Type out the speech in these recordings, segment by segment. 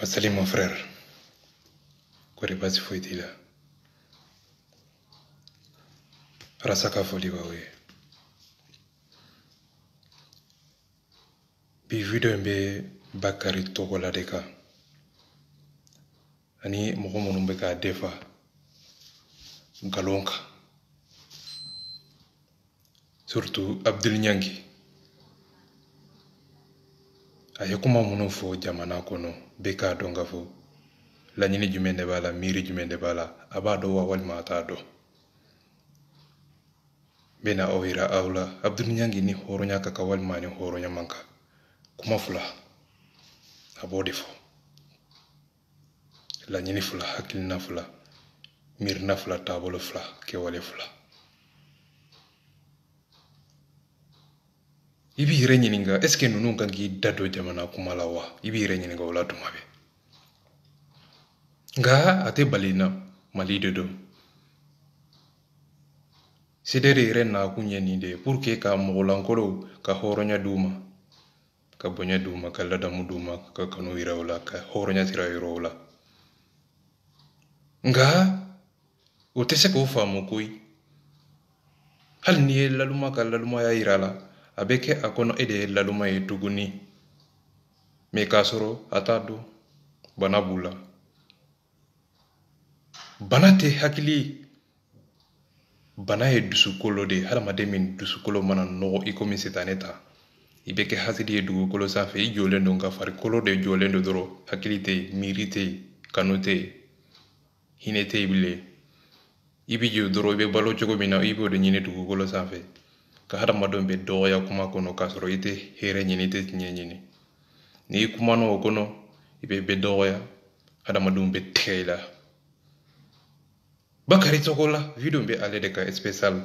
Salut mon frère. Kore basi foiti la. Rasaka foli wawe. Bi video mbe Bakari Togo la deka. Ani moko munu mbe ka defa. Ngalonka. Surtout Abdul Nyangi. Ayekuma munu fo jamana kono beka donga fo. La nyini jumende bala, miri jumende bala, abado wa walma atado. Bena awira awla, Abdul Nyangi ni horonya kaka walma ni horonya manka. Kuma fula, abode fo. La nyini fula, hakilina fula, mirna fula, tabolo fula, kewale fula. Ibi hire nyininga, eske nunu kangi dado jamana kumala wa, ibi hire nyininga wala tumabe. Nga ate balina mali dodo. Sidere hire na kunye nide, purke ka mogolankolo ka horonya duma. Ka bonya duma, ka ladamu duma, ka kanu iraula, ka horonya tira iraula. Nga utese ko famu kui. Hal niye laluma ka laluma ya irala, abeke akono ede laluma ye tuguni. Me kasoro atado banabula. Banate hakili bana ye dusukolo de hadamade min dusukolo mana nogo ikomi setaneta. Ibeke hasidi ye dugukolo sanfe I jolendo nga farikolo de jolendo doro hakilite, mirite, kanute, hinete ibile. Ibi jo doro ibe balo chogo mina ibo de nyine dugukolo sanfe. Ka hadamadon be doya kuma kono kasoro ite here nyine ite nyine. Ni kuma no kono ibe be doya hadamadon be tela. Bakari Togo la video mbe ale de ka special.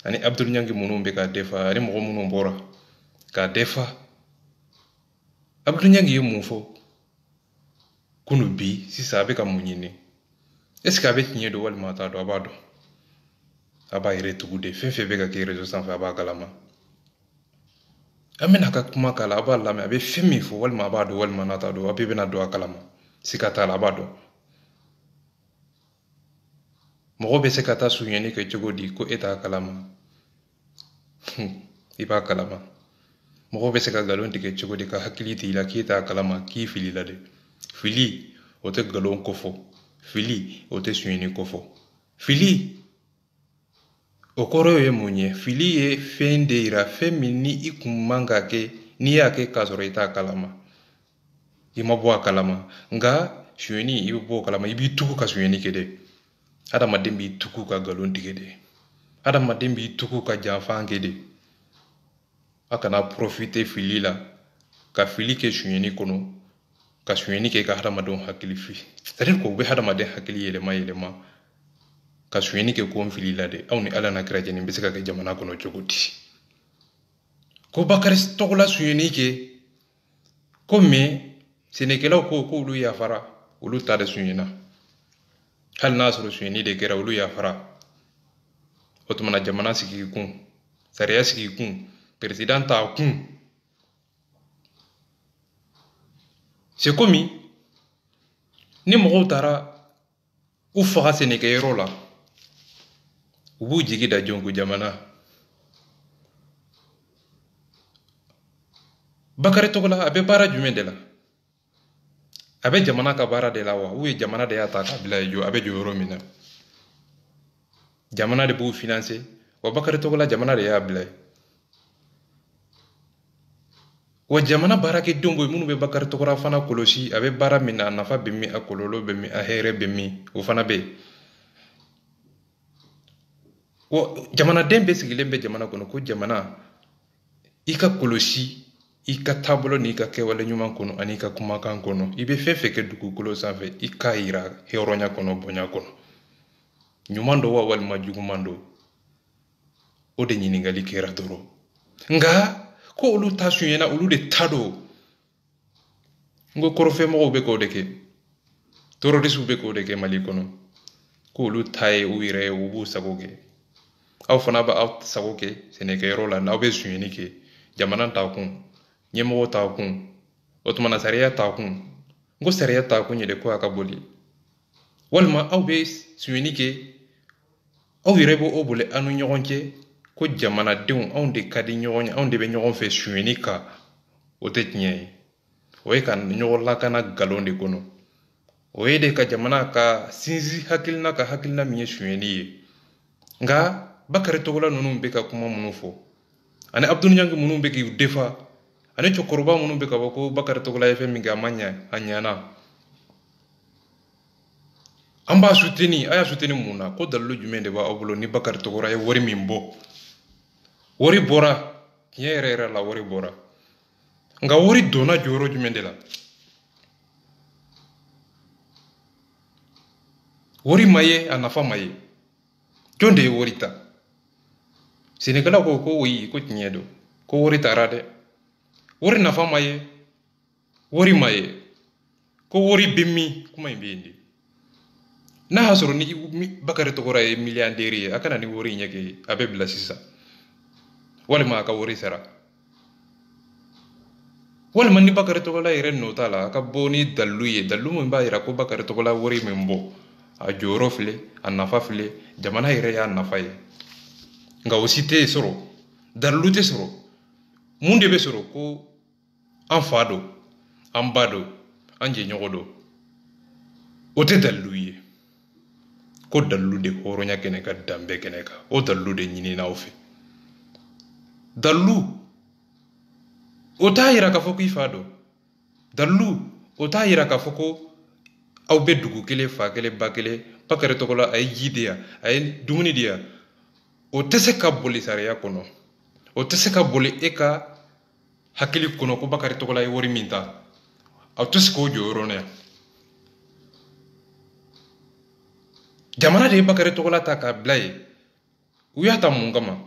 Ani Abdul Nyangi munu mbe ka defa, ani mogo munu mbora ka defa. Abdul Nyangi ye mufo kunu bi sisa abe ka munyini. Eske abe tinye do wali mata do abado. Aba ire tugude fefe be ka ke rezo sanfe aba kalama. Amena ka kuma kala aba lame abe femi fo wali ma abado wali manata do abe bena do akalama. Sikata la abado. Mogo be se kata sunyeni ke chogodi ko eta kalama. Iba kalama. Mogo be se ka galon ke chogodi ka hakiliti ila ki eta kalama ki fili la de. Fili ote galon kofo. Fili ote sunyeni kofo. Fili okoro ye munye. Fili ye fende ira femini ikumanga ke ni yake kasoro eta kalama. Imabuwa kalama. Nga sunyeni ibo kalama ibi tuku ka sunyeni kede. Hadamaden bi tuku ka galon tigɛ de. Hadamaden bi tuku ka janfan kɛ de. A kana profiter fili la. Ka fili kɛ suɲɛni kɔnɔ. Ka suɲɛni kɛ ka hadamadenw hakili fi. C'est-à-dire ko bɛ hadamaden hakili yɛlɛma. Ka suɲɛni kɛ ko fili la de. Aw ni Ala na kira jɛni bɛ se ka kɛ jamana kɔnɔ cogo di. Ko Bakari Togo la suɲɛni kɛ. Ko mais Sénégalais ko olu yafara. Olu ta de suɲɛna. Hal n'a sɔrɔ suɲɛni de kɛra olu yafara. O tumana jamana sigi kun, sariya sigi kun, président ta kun. C'est comme ni mɔgɔw taara u faga sɛnɛkɛyɔrɔ la, u b'u jigi da jɔnko jamana. Bakari Togo la a bɛ baara jumɛn de la? A bɛ jamana ka baara de la wa? Ou ye jamana de y'a ta k'a bila a bɛ jɔ yɔrɔ min na? Jamana de b'u financer. Wa Bakari Togo la jamana de y'a bila. Wa jamana baara kɛ dongo minnu bɛ Bakari Togo la fana kɔlɔsi a bɛ baara min na a nafa bɛ min a kɔlɔlɔ bɛ min a hɛrɛ bɛ min o fana bɛ yen. Wa jamanaden bɛ sigilen bɛ jamana kɔnɔ ko jamana I ka kɔlɔsi I ka taabolo n'i ka kɛwale ɲuman kɔnɔ ani ka kumakan kɔnɔ I bɛ fɛn fɛn kɛ dugukolo sanfɛ I k'a yira hɔrɔnya kɔnɔ bonya kɔnɔ. Ɲuman do wa walima juguman do? O de ɲininkali kɛra dɔrɔn. Nga ko olu ta suɲɛna olu de ta do. Ngo kɔrɔfɛmɔgɔw bɛ k'o de kɛ. Terroristes bɛ k'o de kɛ Mali kɔnɔ. Ko olu ta ye u yɛrɛ ye u b'u sago kɛ. Aw fana b'aw sago kɛ sɛnɛkɛyɔrɔ la n'aw bɛ suɲɛni kɛ. Jamana t'a kun. Ɲɛmɔgɔ t'a kun. O tumana sariya t'a kun. ngo sariya ta ko nyede ko aka boli walma aw be suweni ke aw yɛrɛ bɛ o boli anu ɲɔgɔn cɛ ko jamanadenw anw de ka di ɲɔgɔn ye anw de bɛ ɲɔgɔn fɛ suɲɛni kan o tɛ tiɲɛ ye o ye ka ɲɔgɔn lakana nkalon de kɔnɔ o ye de ka jamana ka sinsin hakilina ka hakilina min ye suɲɛni ye nka Bakari Togola ninnu bɛ ka kuma minnu fɔ ani Abdul Nyangi minnu bɛ k'u defa ani cɛkɔrɔba minnu bɛ ka fɔ ko Bakari Togola ye fɛn min kɛ a ma ɲɛ a ɲɛna an b'a soutenir a y'a soutenir mun na ko dalilu jumɛn de b'aw bolo ni Bakari Togola ye wari min bɔ wari bɔra tiɲɛ yɛrɛ yɛrɛ la wari bɔra nka wari donna jɔyɔrɔ jumɛn de la wari ma ye a nafa ma ye jɔn de ye wari ta Sénégalais ko oui ko tiɲɛ don ko wari tara dɛ wari nafa ma ye wari ma ye ko wari bɛ min kuma in bɛ yen de n'a y'a sɔrɔ ni Bakari Togola ye milliardaire ye a kana ni wari ɲɛ kɛ a bɛ bila sisan walima a ka wari sara walima ni Bakari Togola yɛrɛ nɔ t'a la a ka bɔ ni dalilu ye dalilu min b'a jira ko Bakari Togola wari min bɔ a jɔyɔrɔ filɛ a nafa filɛ jamana yɛrɛ y'a nafa ye nka o si tɛ sɔrɔ dalilu tɛ sɔrɔ mun de bɛ sɔrɔ ko an fa don an ba don an jɛɲɔgɔn don o tɛ dalilu ye ko dalilu de hɔrɔnya kɛnɛ ka danbe kɛnɛ kan o dalilu de ɲinina aw fɛ dalilu o t'a yira k'a fɔ k'i fa don dalilu o t'a yira k'a fɔ ko aw bɛ dugu kelen fa kelen ba kelen Bakari Togola a ye ji di yan a ye dumuni di yan o tɛ se ka boli sariya kɔnɔ o tɛ se ka boli e ka hakili kɔnɔ ko Bakari Togola ye wari min ta aw tɛ se k'o jɔyɔrɔ na yan jamana de ye Bakari Togola ta k'a bila ye u y'a ta mun kama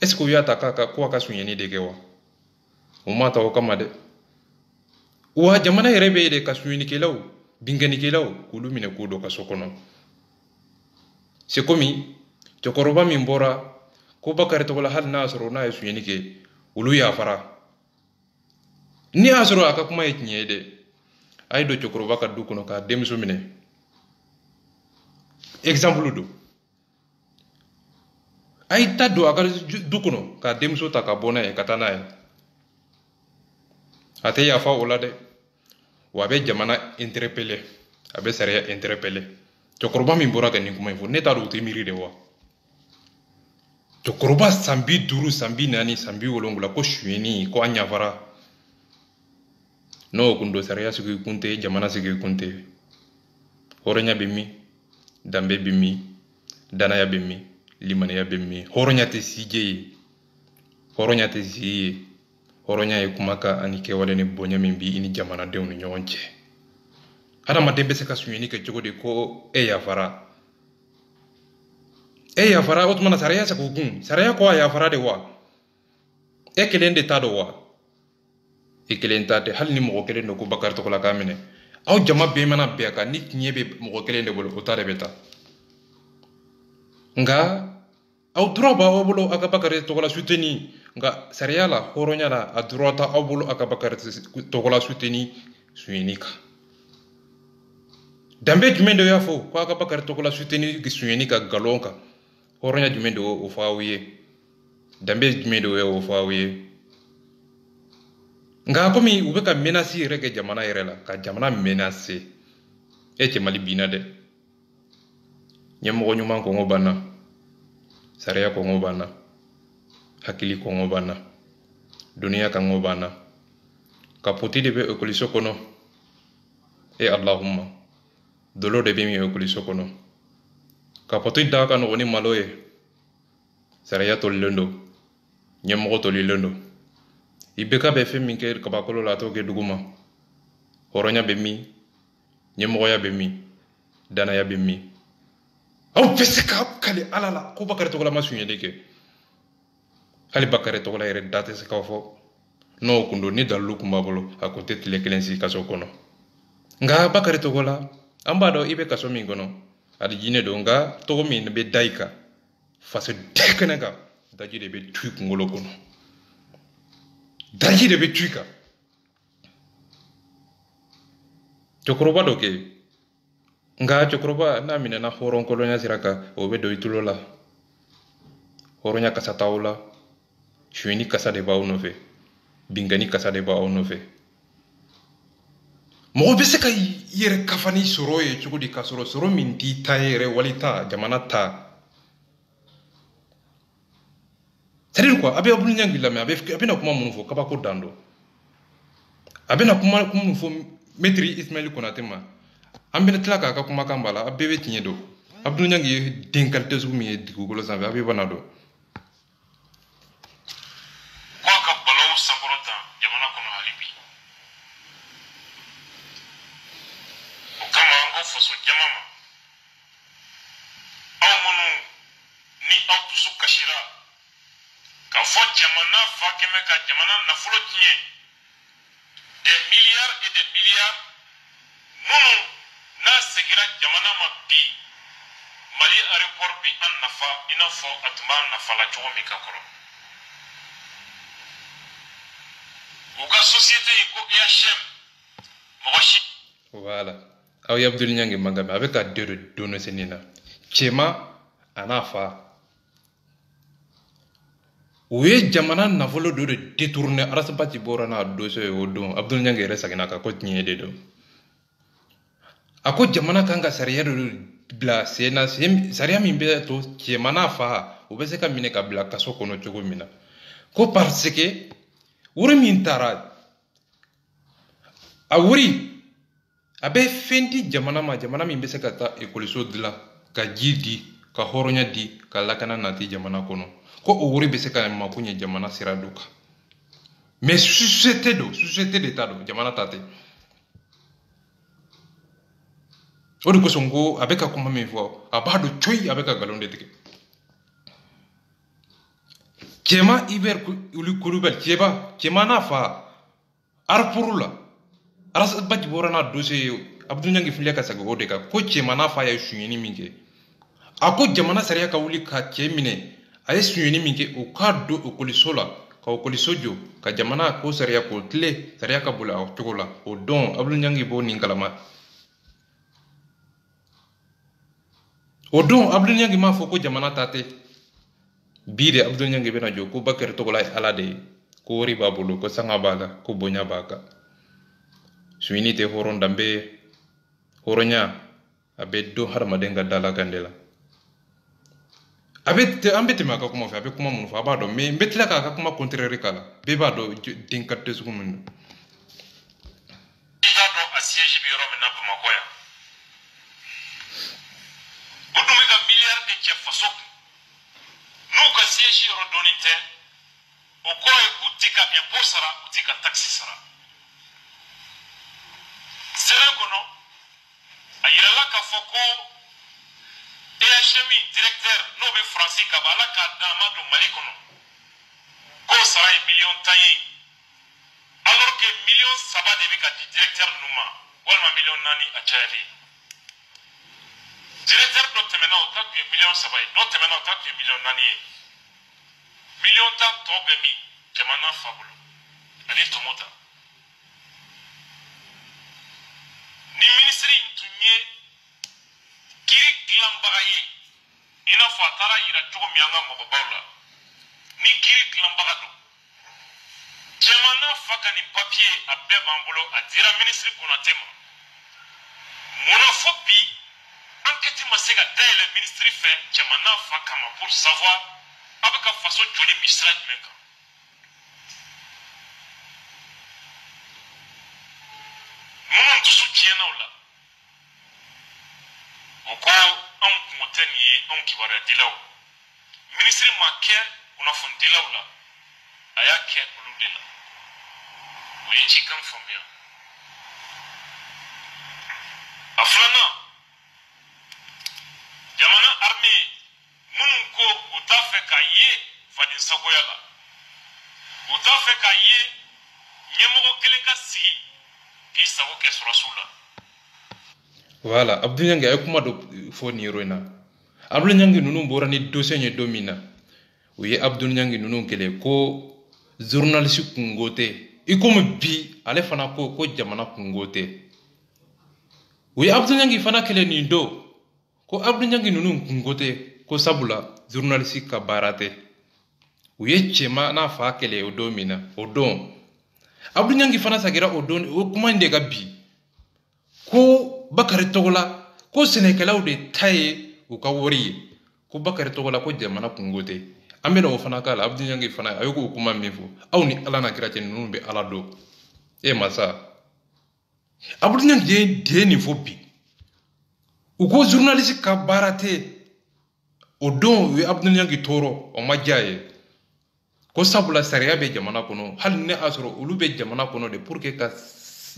est-ce que u y'a ta ko a ka suɲɛni de kɛ wa o ma ta o kama dɛ wa jamana yɛrɛ bɛ yen de ka suɲɛnikɛlaw binkannikɛlaw k'olu minɛ k'u don kaso kɔnɔ c'est comme cɛkɔrɔba min bɔra ko Bakari Togola hali n'a y'a sɔrɔ n'a ye suɲɛni kɛ olu yafara ni y'a sɔrɔ a ka kuma ye tiɲɛ ye dɛ a ye don cɛkɔrɔba ka du kɔnɔ k'a denmuso minɛ exemple don a ye ta don a ka du kɔnɔ k'a denmuso ta ka bɔ n'a ye ka taa n'a ye a tɛ yafa o la dɛ wa a bɛ jamana interpeller a bɛ sariya interpeller cɛkɔrɔba min bɔra ka nin kuma in fɔ ne t'a dɔn o tɛ miiri de wa cɛkɔrɔba san 50 san 40 san 70 ko suɲɛni ko an yafara n'o kun don sariya sigi kun tɛ jamana sigi kun tɛ hɔrɔnya bɛ min danbe bɛ min danaya bɛ min limaniya bɛ min hɔrɔnya tɛ sije ye hɔrɔnya tɛ si ye hɔrɔnya ye kumakan ani kɛwale ni bonya min bi i ni jamanadenw ni ɲɔgɔn cɛ hadamaden bɛ se ka suɲɛni kɛ cogo di ko e yafara o tuma na sariya se k'o kun sariya ko a yafara de wa e kelen de t'a dɔn wa e kelen t'a tɛ hali ni mɔgɔ kelen don ko Bakari Togola k'a minɛ aw jama bɛɛ mana bɛn a kan ni tiɲɛ bɛ mɔgɔ kelen de bolo o ta de bɛ taa nka aw droit b'aw bolo a ka Bakari Togola soutenir nka sariya la hɔrɔnya la a droit t'aw bolo a ka Bakari Togola soutenir suɲɛni kan danbe jumɛn de y'a fɔ ko a ka Bakari Togola soutenir suɲɛni kan nkalon kan hɔrɔnya jumɛn de y'o fɔ aw ye danbe jumɛn de y'o fɔ aw ye nka komi u bɛ ka menace yɛrɛ kɛ jamana yɛrɛ la ka jamana menace e cɛ Mali binna dɛ ɲɛmɔgɔ ɲuman kɔngɔ banna sariya kɔngɔ banna hakili kɔngɔ banna duniya kɔngɔ banna kapoti de bɛ ekɔliso kɔnɔ e Allahumma dolo de bɛ min ekɔliso kɔnɔ kapoti da ka nɔgɔn ni malo ye sariya tolilen don ɲɛmɔgɔ tolilen don i bɛ ka bɛ fɛn min kɛ kabakolo la a t'o kɛ duguma hɔrɔnya bɛ min ɲɛmɔgɔya bɛ min danaya bɛ min aw bɛ se ka kali ala la ko Bakari Togola ma suɲɛni kɛ hali Bakari Togola yɛrɛ da tɛ se k'a fɔ n'o kun don ni dalilu kun b'a bolo a kun tɛ tile kelen si kaso kɔnɔ nka Bakari Togola an b'a dɔn i bɛ kaso min kɔnɔ a di jinɛ don nka tɔgɔ min bɛ da i kan faso dɛ kɛnɛ kan daji de bɛ tu i kunkolo kɔnɔ daji de bɛ tu i kan cɛkɔrɔba dɔ kɛ nka cɛkɔrɔba n'a minɛna hɔrɔn kɔlɔnya sira kan o bɛ don i tulo la hɔrɔnya kasa t'aw la suyɛni kasa de b'aw nɔfɛ binkani kasa de b'aw nɔfɛ mɔgɔ bɛ se ka yɛrɛ kafani sɔrɔ ye cogo di k'a sɔrɔ sɔrɔ min t'i ta ye yɛrɛ wali ta jamana ta c'est à dire quoi a bɛ Abdul Ɲangi lamɛn a bɛna kuma minnu fɔ kabako dan dɔ a bɛna kuma minnu fɔ maître Ismail Konate ma an bɛna tila k'a ka kumakan b'a la a bɛɛ bɛ tiɲɛ dɔn Abdul Ɲangi ye den qualité sugu min ye dugukolo sanfɛ a bɛ bana dɔn faso jama ma aw minnu ni aw dusu kasira k'a fɔ jamana fa kɛmɛ ka jamana nafolo tiɲɛ des milliards et des milliards minnu n'a segira jamana ma bi Mali aéroport bi an nafa i n'a fɔ a tun b'a nafa la cogo min ka kɔrɔ u ka société yi ko IHM mɔgɔ si voilà aw ye Abdul Ɲangi mangame a bɛ ka den dɔ don sini na cɛma a n'a fa u ye jamana nafolo dɔ de détourné Arasabati bɔra n'a dossier ye o don Abdul Ɲangi yɛrɛ seginna kan ko tiɲɛ de don a ko jamana kan ka sariya dɔ bila sen na sariya min bɛ to cɛma n'a fa u bɛ se ka minɛ ka bila kaso kɔnɔ cogo min na ko parce que wari min taara a wari a bɛ fɛn di jamana ma jamana min bɛ se ka taa ekɔliso dilan ka ji di ka hɔrɔnya di ka lakana nati jamana kɔnɔ ko o wari bɛ se ka mako ɲɛ jamana sira dɔ kan mais société de ta don jamana ta tɛ o de kosɔn ko a bɛ ka kuma min fɔ a b'a dɔn coyi a bɛ ka nkalon de tigɛ cɛma Iber Kulubali cɛma n'a fa arapuru la Arasabati bɔra n'a dossier ye Abdul Ɲangi filɛ ka segin o de kan ko cɛma n'a fa ye suyɛni min kɛ a ko jamana sariya ka wuli ka cɛ minɛ a ye suyɛni min kɛ o k'a don ekɔliso la ka ekɔliso jɔ ka jamana ko sariya k'o tile sariya ka boli a cogo la o don Abdul Ɲangi b'o nin kalama o don Abdul Ɲangi m'a fɔ ko jamana ta tɛ bi de Abdul Ɲangi bɛna jɔ ko Bakari Togola ye Ala de ye ko wari b'a bolo ko sanga b'a la ko bonya b'a kan suyɛni tɛ hɔrɔn danbe ye hɔrɔnya a bɛ don hadamaden ka dalakan de la an bɛ tɛmɛ a ka kuma fɛ a bɛ kuma minnu fɔ a b'a dɔn mais n bɛ tila k'a ka kuma contraire k'a la bɛɛ b'a dɔn den qualité sugu min don i t'a dɔn a siège bɛ yɔrɔ min na Bamakɔ yan o dun bɛ ka miliyari de cɛ faso kun n'u ka siège yɔrɔ dɔɔnin tɛ o kɔrɔ ye k'u tɛ ka impôt sara u tɛ ka taxe sara sɛbɛn kɔnɔ a yirala k'a fɔ ko EHM directeur n'o bɛ Faransi ka ban Ala k'a dan ma don Mali kɔnɔ k'o sara ye miliyɔn 10 ye alors que miliyɔn 3 de bɛ ka di directeur ninnu ma walima miliyɔn 4 a cayalen directeur dɔ tɛmɛna o ta tun ye miliyɔn 3 ye dɔ tɛmɛna o ta tun ye miliyɔn 4 ye miliyɔn 10 tɔ bɛ min jamana fa bolo ani Tomota ni ministre in tun ye kiri dilanbaga ye i n'a fɔ a taara yira cogo min an ka mɔgɔbaw la ni kiri dilanbaga don jamana fa ka nin papier a bɛɛ b'an bolo a dira ministre Konate ma munna fɔ bi enquête ma se ka dayɛlɛ ministre fɛ jamana fa kama pour savoir a bɛ ka faso joli bi sira jumɛn kan minnu dusu tiɲɛna o la o ko anw kungo tɛ nin ye anw kibaruya ministre ma kɛ kunnafonidilaw la a y'a kɛ olu de la o ye cikan faamuya a filanan jamana armée minnu ko u t'a fɛ k'a ye fadensagoya la u t'a fɛ k'a ye ɲɛmɔgɔ kelen ka sigi k'i sago kɛ sɔrɔsiw la voilà Abdul Ɲangi a ye kuma dɔ fɔ nin yɔrɔ in na Abdul Ɲangi ninnu bɔra ni dossier ye don min na u ye Abdul Ɲangi ninnu kɛlɛ ko journaliste kungo tɛ i komi bi ale fana ko jamana kungo tɛ u ye Abdou Niangi fana kɛlɛ nin don ko Abdou Niangi ninnu kungo tɛ ko sabula journaliste ka baara tɛ u ye cɛma n'a fa kɛlɛ o don min na o don Abdou Niangi fana sagira o don o kuma in de ka bi ko Bakari Togola ko sɛnɛkɛlaw de ta ye u ka wari ye ko Bakari Togola ko jamana kungo tɛ an bɛna o fana k'a la Abdou Niangi fana a ye k'o kuma min fɔ aw ni Ala na kira cɛ ninnu bɛ Ala dɔn masa Abdou Niangi ye den nin fɔ bi u ko journaliste ka baara tɛ o don u ye Abdou Niangi tɔɔrɔ o ma diya ye ko sabula sariya bɛ jamana kɔnɔ hali ne a sɔrɔ olu bɛ jamana kɔnɔ de pour que ka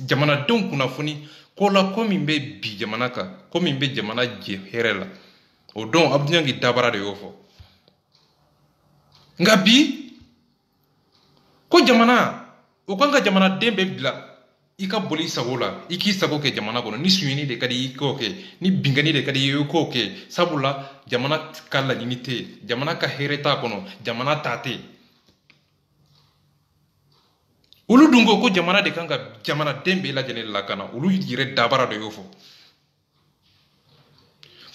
jamanadenw kunnafoni ko la ko min bɛ bi jamana kan ko min bɛ jamana jɛ hɛrɛ la o don Abdou Niangi dabara de y'o fɔ nka bi ko jamana o kan ka jamanaden bɛ bila i ka boli i sago la i k'i sago kɛ jamana kɔnɔ ni suɲɛni de ka di i k'o kɛ ni binkani de ka di i ye i k'o kɛ sabula jamana ka laɲini tɛ yen jamana ka hɛrɛ t'a kɔnɔ jamana ta tɛ yen olu dun ko jamana de kan ka jamanaden bɛɛ lajɛlen lakana olu yɛrɛ dabara de y'o fɔ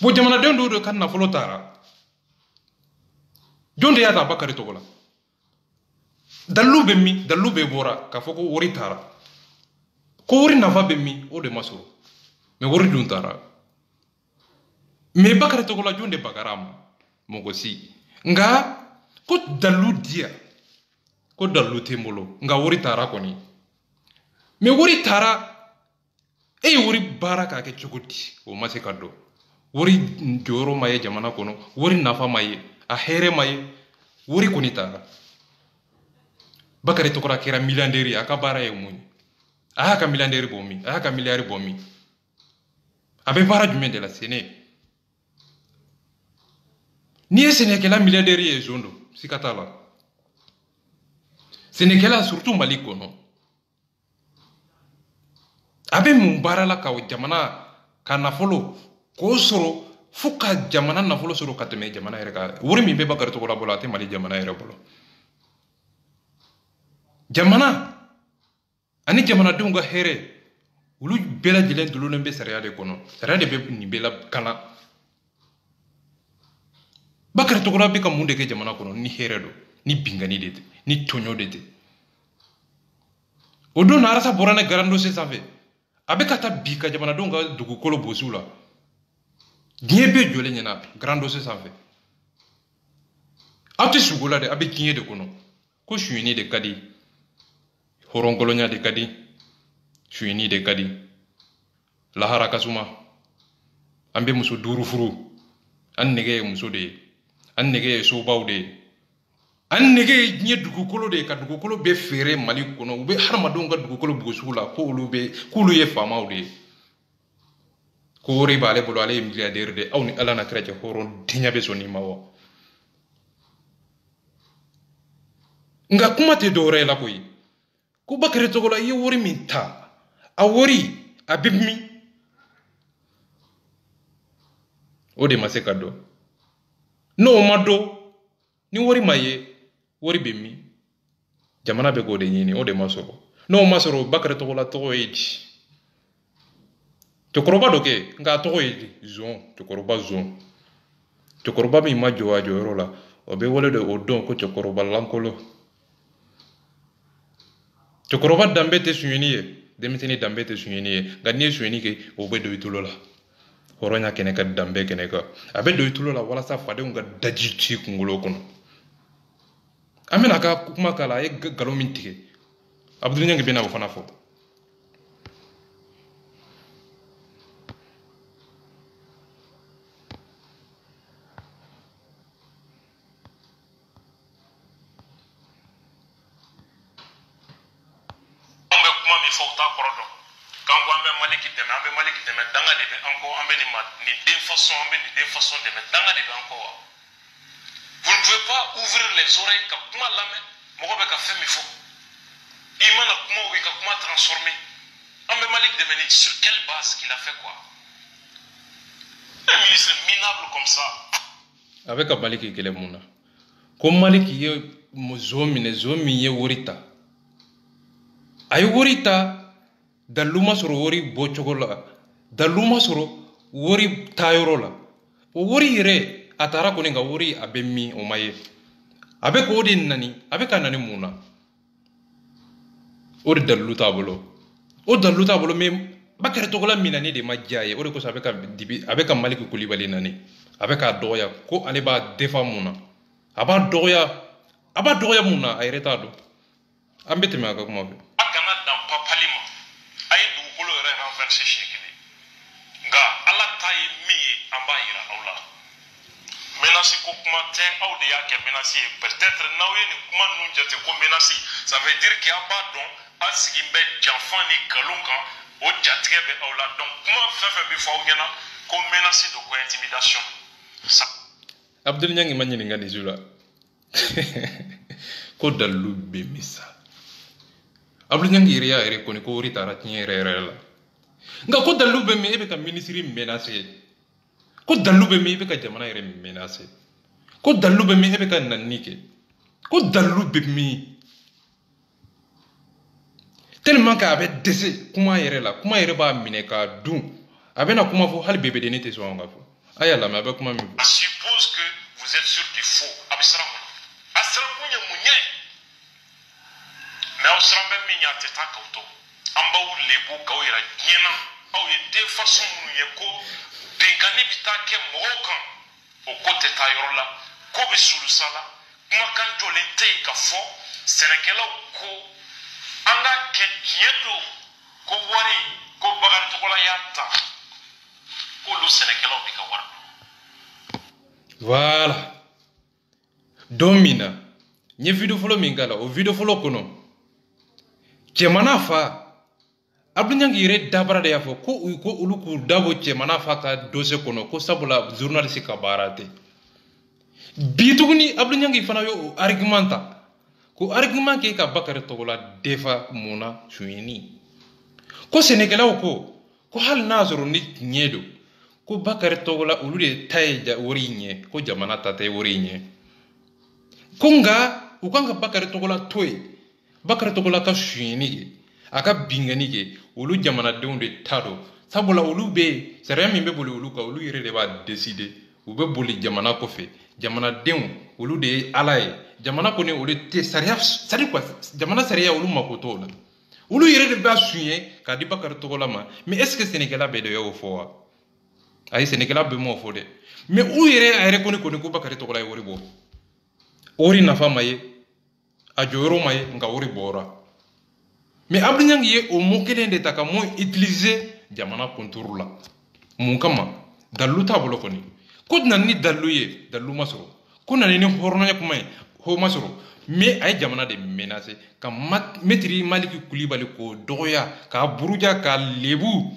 bon jamanaden dɔw de ka nafolo taara jɔn de y'a ta Bakari Togola dalilu bɛ min dalilu bɛɛ bɔra k'a fɔ ko wari taara ko wari nafa bɛ min o de ma sɔrɔ mais wari dun taara mais Bakari Togola jɔn de bagara a ma mɔgɔ si nka ko dalilu di yan ko dalilu tɛ n bolo nka wari taara kɔni mais wari taara e ye wari baara k'a kɛ cogo di o ma se ka dɔn wari jɔyɔrɔ ma ye jamana kɔnɔ wari nafa ma ye a hɛrɛ ma ye wari kɔni taara Bakari Togola kɛra milliardaire ye a ka baara ye mun ye a y'a ka milliardaire bɔ min a y'a ka miliyari bɔ min a bɛ baara jumɛn de la sɛnɛ n'i ye sɛnɛkɛla milliardaire ye zone don siga t'a la sɛnɛkɛla surtout Mali kɔnɔ a bɛ mun baara la ka jamana ka nafolo k'o sɔrɔ fo ka jamana nafolo sɔrɔ ka tɛmɛ jamana yɛrɛ kan wari min bɛ Bakari Togola bolo a tɛ Mali jamana yɛrɛ bolo jamana ani jamanadenw ka hɛrɛ olu bɛɛ lajɛlen dololen bɛ sariya de kɔnɔ sariya de bɛ nin bɛɛ lakana Bakari Togola bɛ ka mun de kɛ jamana kɔnɔ ni hɛrɛ don ni binkani de tɛ ni tɔɲɔ de tɛ o don Arasa bɔra ne Grand Dossier sanfɛ a bɛ ka taa bi ka jamanadenw ka dugukolo bosi la diɲɛ bɛɛ jɔlen ɲɛna Grand Dossier sanfɛ aw tɛ sugo la dɛ a bɛ diɲɛ de kɔnɔ ko suɲɛni de ka di hɔrɔnkɔlɔnya de ka di suɲɛni de ka di lahara ka suma an bɛ muso 5 furu an nɛgɛ ye muso de ye an nɛgɛ ye sobaw de ye an nɛgɛ ye diɲɛ dugukolo de ye ka dugukolo bɛɛ feere Mali kɔnɔ u bɛ hadamadenw ka dugukolo bosugu la k'olu ye faamaw de ye ko wari b'ale bolo ale ye milliardaire de aw ni Ala na kira cɛ hɔrɔn diɲɛ bɛ sɔn nin ma wa nka kuma tɛ dɔwɛrɛ la koyi ko Bakari Togola i ye wari min ta a wari a bɛ min o de ma se ka dɔn n'o ma dɔn ni wari ma ye wari bɛ min jamana bɛ k'o de ɲini o de ma sɔrɔ n'o ma sɔrɔ Bakari Togola tɔgɔ ye di cɛkɔrɔba dɔ kɛ nka a tɔgɔ ye di zon cɛkɔrɔba zon cɛkɔrɔba min ma jɔ a jɔyɔrɔ la o bɛ wele de o dɔn ko cɛkɔrɔba lankolon cɛkɔrɔba danbe tɛ suɲɛni ye denmisɛnnin danbe tɛ suɲɛni ye nka n'i ye suɲɛni kɛ o bɛ don i tulo la hɔrɔnya kɛnɛ kan danbe kɛnɛ kan a bɛ don i tulo la walasa fadenw ka daji ci kunkolo kɔnɔ an bɛna a ka kuma k'a la a ye nkalon min tigɛ Abdou Niangi bɛna o fana fɔ Vous ne pouvez pas ouvrir les oreilles comme comment la main, moi je vais faire mes faux. Il m'a comment transformer. Ambe Malik Demeni, sur quelle base qu'il a fait quoi? Un ministre minable comme ça. Avec un Malik qui est mouna. Comme Malik qui est zomi ye worita. Ay worita dans l'uma sur wori bochogola. dalu ma sɔrɔ wari taayɔrɔ la o wari yɛrɛ a taara kɔni ka wari a bɛ min o ma ye a bɛ k'o de nani a bɛ ka nani mun na o de dalilu t'a bolo o dalilu t'a bolo mais Bakary Togola minani de ma diya ye o de kosɔn a bɛ ka Maliki Kulibali nani a bɛ k'a dɔgɔya ko ale b'a defa mun na a b'a dɔgɔya mun na a yɛrɛ t'a dɔn an bɛ tɛmɛ a ka kuma fɛ. A kana dan papali ma a ye dugukolo yɛrɛ renverser siɲɛ kelen nka Ala ta ye min ye an b'a yira aw la menace ko kuma tɛ aw de y'a kɛ menace ye peut-être n'aw ye nin kuma ninnu jate ko menace ça veut dire que a b'a dɔn a sigi bɛ janfan ni nkalon kan o jatigɛ bɛ aw la donc kuma fɛn fɛn bɛ fɔ aw ɲɛna ko menace do ko intimidation ça Abdul Nyangi ma ɲininka nin su la ko dalilu bɛ min sa Abdul Nyangi yɛrɛ y'a yɛrɛ kɔni ko wari taara tiɲɛ yɛrɛ la nka ko dalilu bɛ min e bɛ ka minisiri menacer ko dalilu bɛ min e bɛ ka jamana yɛrɛ menacer ko dalilu bɛ min e bɛ ka nani kɛ ko dalilu bɛ min tellement que a bɛ dɛsɛ kuma yɛrɛ la kuma yɛrɛ b'a minɛ k'a dun a bɛna kuma fɔ hali bebedeni tɛ sɔn ka fɔ a y'a lamɛn a bɛ kuma min fɔ. I suppose que vous êtes sur du faux a bɛ siran kɔnɔ a siran kun ye mun ye mais aw siran bɛ min ye a tɛ taa k'aw to an b'aw lebu k'aw yɛrɛ diɲɛ na aw ye den façon minnu ye ko bɛnkanni bɛ taa kɛ mɔgɔw kan o ko tɛ taa yɔrɔ la ko bɛ sulusa la kumakan jɔlen tɛ yen ka fɔ sɛnɛkɛlaw ko an ka kɛ tiɲɛ don ko wari ko Bakary Togola y'a ta k'olu sɛnɛkɛlaw bɛ ka wari don. Voilà don min na n ye video fɔlɔ min k'a la o video fɔlɔ kɔnɔ cɛmana fa Abdou Nyangi yɛrɛ dabara de y'a fɔ ko olu k'u dabɔ cɛmana fa ka dossier kɔnɔ ko sabula journaliste ka baara tɛ bi tuguni Abdou Nyangi fana y'o argument ta ko argument kɛ ka Bakary Togola defa mun na suyɛni ko sɛnɛkɛlaw ko hali n'a sɔrɔ ni tiɲɛ don ko Bakary Togola olu de ta ye wari ɲɛ ko jamana ta tɛ wari ɲɛ ko nka u kan ka Bakary Togola to yen Bakary Togola ka suyɛni kɛ a ka bingani kɛ olu jamanadenw de ta don sabula olu bɛ sariya min bɛ boli olu kan olu yɛrɛ de b'a décider u bɛ boli jamana kɔfɛ jamanadenw olu de ye Ala ye jamana kɔni olu tɛ sariya c'est quoi jamana sariya olu mako t'o la olu yɛrɛ de b'a suɲɛ k'a di Bakary Togola ma mais est-ce que sɛnɛkɛla bɛɛ de y'o fɔ wa ayi sɛnɛkɛla bɛɛ m'o fɔ dɛ mais u yɛrɛ a yɛrɛ kɔni ko Bakary Togola ye wari bɔ wari nafa ma ye a jɔyɔrɔ ma ye nka wari bɔra mais Abdou Nyangi ye o mot kelen de ta ka mot utiliser jamana contour la mun kama dalilu t'a bolo kɔni ko nana ni dalilu ye dalilu ma sɔrɔ ko nana ni hɔrɔnya kuma ye ho ma sɔrɔ mais a ye jamana de menacer ka maître Maliki Kulibali k'o dɔgɔya k'a buruja k'a lebu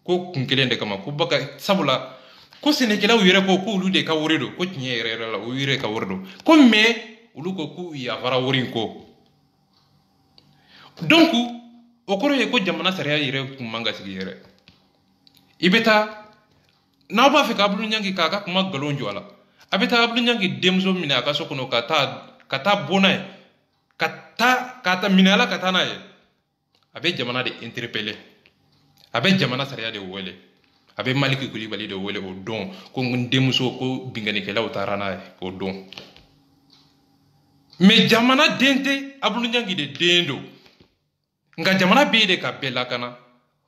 ko kun kelen de kama ko sabula ko sɛnɛkɛlaw yɛrɛ ko olu de ka wari don ko tiɲɛ yɛrɛ la o yɛrɛ ka wari don ko mais olu ko k'u yafara wari in ko donc o kɔrɔ ye ko jamana sariya yɛrɛ kun man ka sigi yɛrɛ i bɛ taa n'aw b'a fɛ ka Abdou Nyangi k'a ka kuma nkalon jɔ a la a bɛ taa Abdou Nyangi denmuso minɛ a ka so kɔnɔ ka taa bɔ n'a ye ka taa minɛ a la ka taa n'a ye a bɛ jamana de interpeller a bɛ jamana sariya de wele a bɛ Maliki Kulibali de wele o don ko n denmuso ko bingannikɛlaw taara n'a ye o don mais jamana den tɛ Abdou Nyangi de den don nka jamana bɛ de ka bɛɛ lakana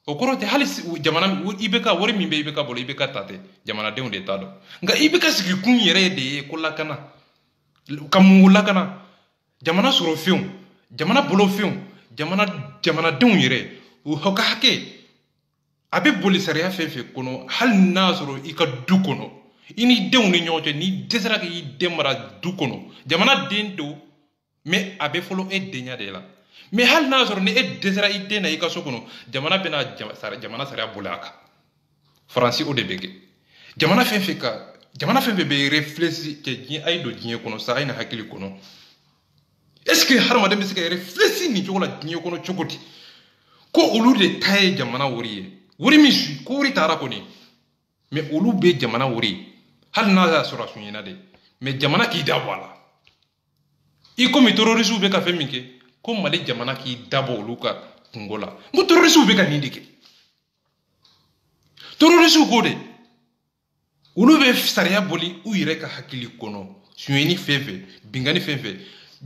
o kɔrɔ tɛ hali jamana i bɛ ka wari min bɛ i bɛ ka bolo i bɛ ka ta tɛ jamanadenw de t'a dɔn nka i bɛ ka sigi kun yɛrɛ de ye ko lakana ka mun lakana jamana sɔrɔ fɛnw jamana bolo fɛnw jamanadenw yɛrɛ o ka hakɛ a bɛ boli sariya fɛn fɛn kɔnɔ hali n'a sɔrɔ i ka du kɔnɔ i ni denw ni ɲɔgɔn cɛ n'i dɛsɛra k'i den mara du kɔnɔ jamana den don mais a bɛ fɔlɔ e denya de la mais hali n'a sɔrɔ ni e dɛsɛra i den na i ka so kɔnɔ jamana bɛna jamana sariya boli a kan faransi o de bɛ kɛ jamana fɛn fɛn bɛ réfléchir kɛ diɲɛ a ye don diɲɛ kɔnɔ sa a ye na hakili kɔnɔ est-ce que hadamaden bɛ se ka réfléchir nin cogo la diɲɛ kɔnɔ cogo di ko olu de ta ye jamana wari ye wari min su ko wari taara kɔni mais olu bɛ jamana wari hali n'a y'a sɔrɔ a sunyɛna de mais jamana k'i da bɔ a la i komi terroristes bɛ ka fɛn min kɛ ko Mali jamana k'i dabɔ olu ka kungo la n ko terroristes bɛ ka nin de kɛ terroriste ko de olu be sariya boli u yɛrɛ ka hakili kɔnɔ suɲɛni fɛn fɛn bingani fɛn fɛn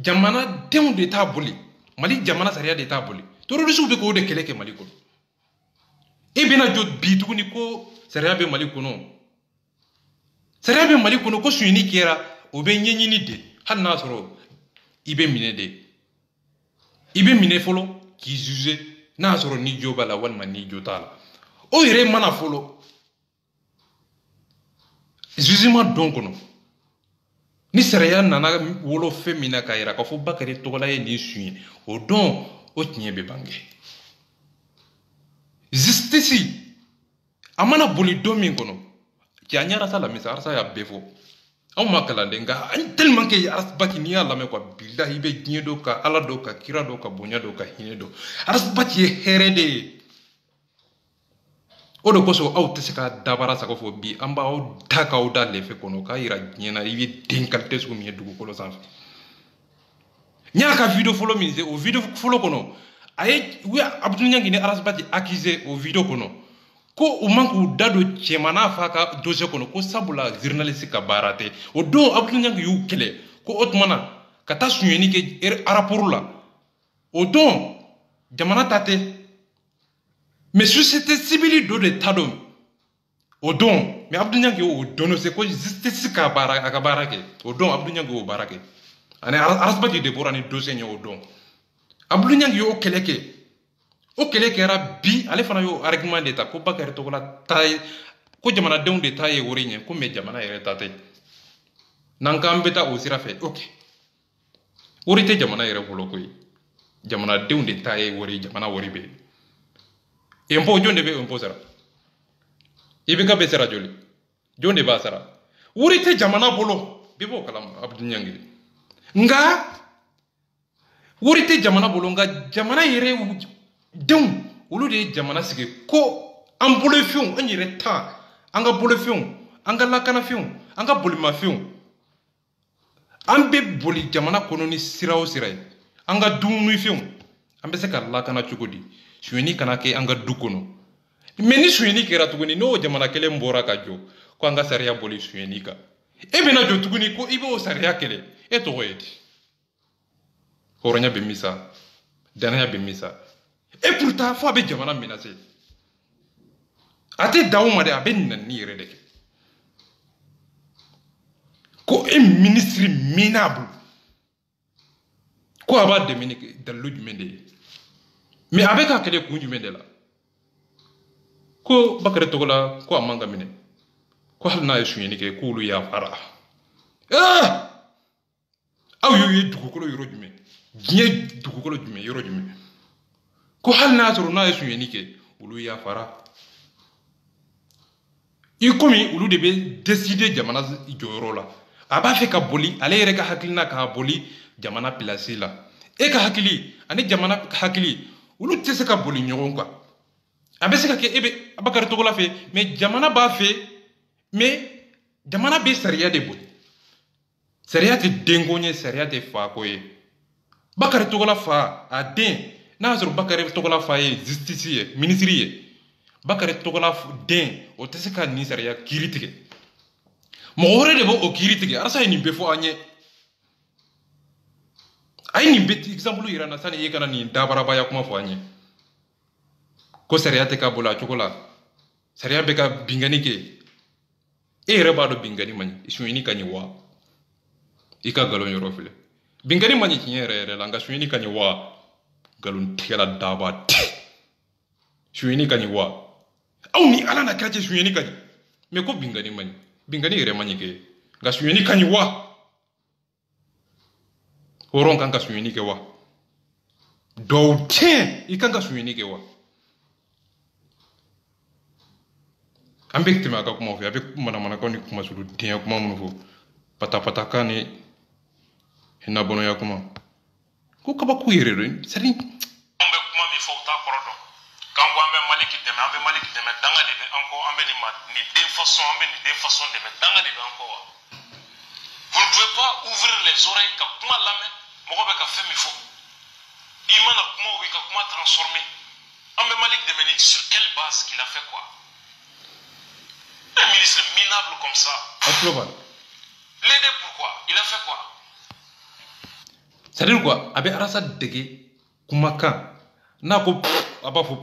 jamana denw de t'a boli Mali jamana sariya de t'a boli terroriste be k'o de kɛlɛ kɛ Mali kɔnɔ e bɛna jɔ bi tuguni ko sariya be Mali kɔnɔ sariya be Mali kɔnɔ ko suɲɛni kɛra o bɛ ɲɛɲini de hali n'a sɔrɔ i bɛ minɛ de i bɛ minɛ fɔlɔ k'i juger n'a sɔrɔ ni jo b'a la walima ni jo t'a la o yɛrɛ mana fɔlɔ jugement don kɔnɔ ni sariya nana wolo fɛn min na k'a yira k'a fɔ Bakari Togola ye nin suɲɛ o don o tiɲɛ bɛ bange justice a mana boli don min kɔnɔ cɛ an ye arasa lamɛn sa arasa y'a bɛɛ fɔ anw ma kalanden nka an tellement que arasibaki n'i y'a lamɛn quoi bilahi i bɛ diɲɛ dɔ ka ala dɔ ka kira dɔ ka bonya dɔ ka hinɛ dɔ arasibaki ye hɛrɛ de ye o de kosɔn aw tɛ se ka dabara sago fɔ bi an b'aw da k'aw da lɛfɛ kɔnɔ k'a yira diɲɛ na i bɛ den qualité sugu min ye dugukolo sanfɛ n y'a ka video fɔlɔ min se o video fɔlɔ kɔnɔ a ye u ye Abdou Niang ni arasibaki accusé o video kɔnɔ ko u man k'u da don cɛmana fa ka dossier kɔnɔ ko sabula journaliste ka baara tɛ o don Abdou Niang y'u kɛlɛ ko o tuma na ka taa suɲɛni kɛ rapport la o don jamana ta tɛ mais société civile dɔ de ta dɔn o don mais Abdou Niang y'o dénoncé ko justice ka baara a ka baara kɛ o don Abdou Niang y'o baara kɛ ani arasibaki de bɔra ni dossier ɲɛ o don Abdou Niang y'o kɛlɛ kɛ o kɛlɛ kɛra bi ale fana y'o argument de ta ko Bakari Togola ta ye ko jamanadenw de ta ye wari ɲɛ ko mais jamana yɛrɛ ta tɛ n'an k'an bɛ taa o sira fɛ ok wari tɛ jamana yɛrɛ bolo koyi jamanadenw de ta ye wari jamana wari bɛ yen impôt jɔn de bɛ impôt sara i bɛ ka bɛ sara joli jɔn de b'a sara wari tɛ jamana bolo bɛɛ b'o kalama Abdou Niang nka wari tɛ jamana bolo nka jamana yɛrɛ denw olu de ye jamana sigi ko an bolofɛnw an yɛrɛ ta an ka bolofɛnw an ka lakanafɛnw an ka bolimafɛnw an bɛ boli jamana kɔnɔ ni sira o sira ye an ka dumunifɛnw an bɛ se ka lakana cogo di suɲɛni kana kɛ an ka du kɔnɔ mais ni suɲɛni kɛra tuguni n'o jamana kelen bɔra ka jɔ ko an ka sariya boli suɲɛni kan e bɛna jɔ tuguni ko i b'o sariya kɛlɛ e tɔgɔ ye di hɔrɔnya bɛ min sa danaya bɛ min sa et pourtant fo a bɛ jamana menacé a tɛ dan o ma dɛ a bɛ nani yɛrɛ de kɛ ko e ministre minable ko a b'a dɛmɛ ni dalilu jumɛn de ye mais a bɛ k'a kɛlɛ kun jumɛn de la ko Bakari Togola ko a man ka minɛ ko hali n'a ye suɲɛni kɛ k'olu yafara aw y'o ye dugukolo yɔrɔ jumɛn diɲɛ dugukolo jumɛn yɔrɔ jumɛn ko hali n'a sɔrɔ n'a ye suɲɛni kɛ olu yafara i komi olu de bɛ décider jamana jɔyɔrɔ la a b'a fɛ ka boli ale yɛrɛ ka hakilina k'a boli jamana place la e ka hakili ani jamana hakili olu tɛ se ka boli ɲɔgɔn kan a bɛ se ka kɛ e bɛ Bakari Togola fɛ mais jamana b'a fɛ mais jamana bɛ sariya de boli sariya tɛ denko ye sariya tɛ fako ye Bakari Togola fa a den n'a y'a sɔrɔ Bakari Togola fa ye justice ye ministre ye Bakari Togola den o tɛ se ka nin sariya kiiri tigɛ mɔgɔ wɛrɛ de b'o kiiri tigɛ arasa ye nin bɛɛ fɔ an ye a ye nin bɛɛ exemple yira n na sani e kana nin dabarabaya kuma fɔ an ye ko sariya tɛ ka boli a cogo la sariya bɛ ka bingani kɛ e yɛrɛ b'a dɔn bingani man ɲi suɲɛni ka ɲi wa i ka nkalon yɔrɔ filɛ bingani man ɲi tiɲɛ yɛrɛ yɛrɛ la nka suɲɛni ka ɲi wa nkalon tigɛla daba tɛ suɲɛni ka ɲi wa aw ni ala na kira cɛ suɲɛni ka ɲi mais ko bingani man ɲi bingani yɛrɛ man ɲi kɛ nka suɲɛni ka ɲi wa hɔrɔn kan ka suɲɛni kɛ wa dɔw tiɲɛ i kan ka suɲɛni kɛ wa an bɛ tɛmɛ a ka kumaw fɛ a bɛ manamanakan ni kuma sulu diɲɛ kuma minnu fɔ patapatakan ni hinɛbɔnɔya kuma ko kabako yɛrɛ don c'est à dire an bɛ kuma min fɔ u t'a kɔrɔ dɔn k'an ko an bɛ Maliki dɛmɛ an bɛ Maliki dɛmɛ danga de bɛ an kɔ an bɛ nin den façon an bɛ nin den façon dɛmɛ danga de bɛ an kɔ wa vous ne pouvez pas ouvrir les oreilles ka kuma lamɛn mɔgɔ bɛ ka fɛn min fɔ i mana kuma u bɛ ka kuma transformer an bɛ Maliki dɛmɛ ni sur quelle base qu'il a fait quoi Un ministre minable comme ça. Approbable. L'aider pourquoi? Il a fait quoi? C'est-à-dire quoi? Avec Arasa Dege, Kumaka, Nako, Abafo,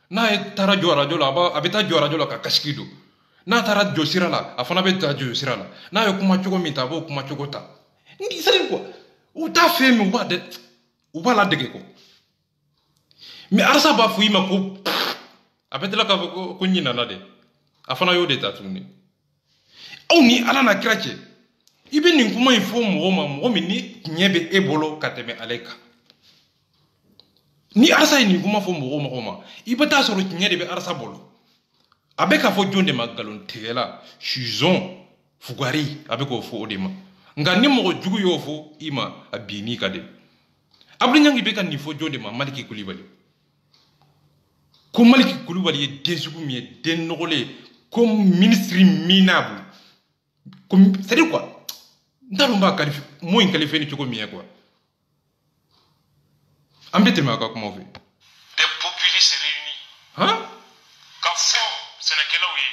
Na Tara Jorajola, Abeta Jorajola, Kashkido, Na Tara Josirala, Afanabeta Josirala, Na Kumacho Mitabo, Kumachogota. C'est-à-dire quoi? Ou ta fait, ou pas la Degeko. Mais Arasa Bafou, il m'a coup, Abeta la Kunina Nade, Afanayo de Tatouni. Oh, ni Alana Krache. Ibe ni kuma ifo mwo ni nyebe ebolo kateme aleka ni arsa ni kuma fo mwo ibe ta soro nyede be arsa bolo abeka fo jonde magalon tegela shizon fugari abeko fo odema nga ni mo jugu yo fo ima abini kade abri nyangi be kan ni fo jonde ma maliki kulibali ko maliki kulibali desugu mi den nogole comme ministre minable comme c'est quoi? Ndarumba qualifié moins qualifié ni choko mieux quoi. Ambete ma comment fait? Des populistes réunis. Hein? Quand fort Sénégalais oui.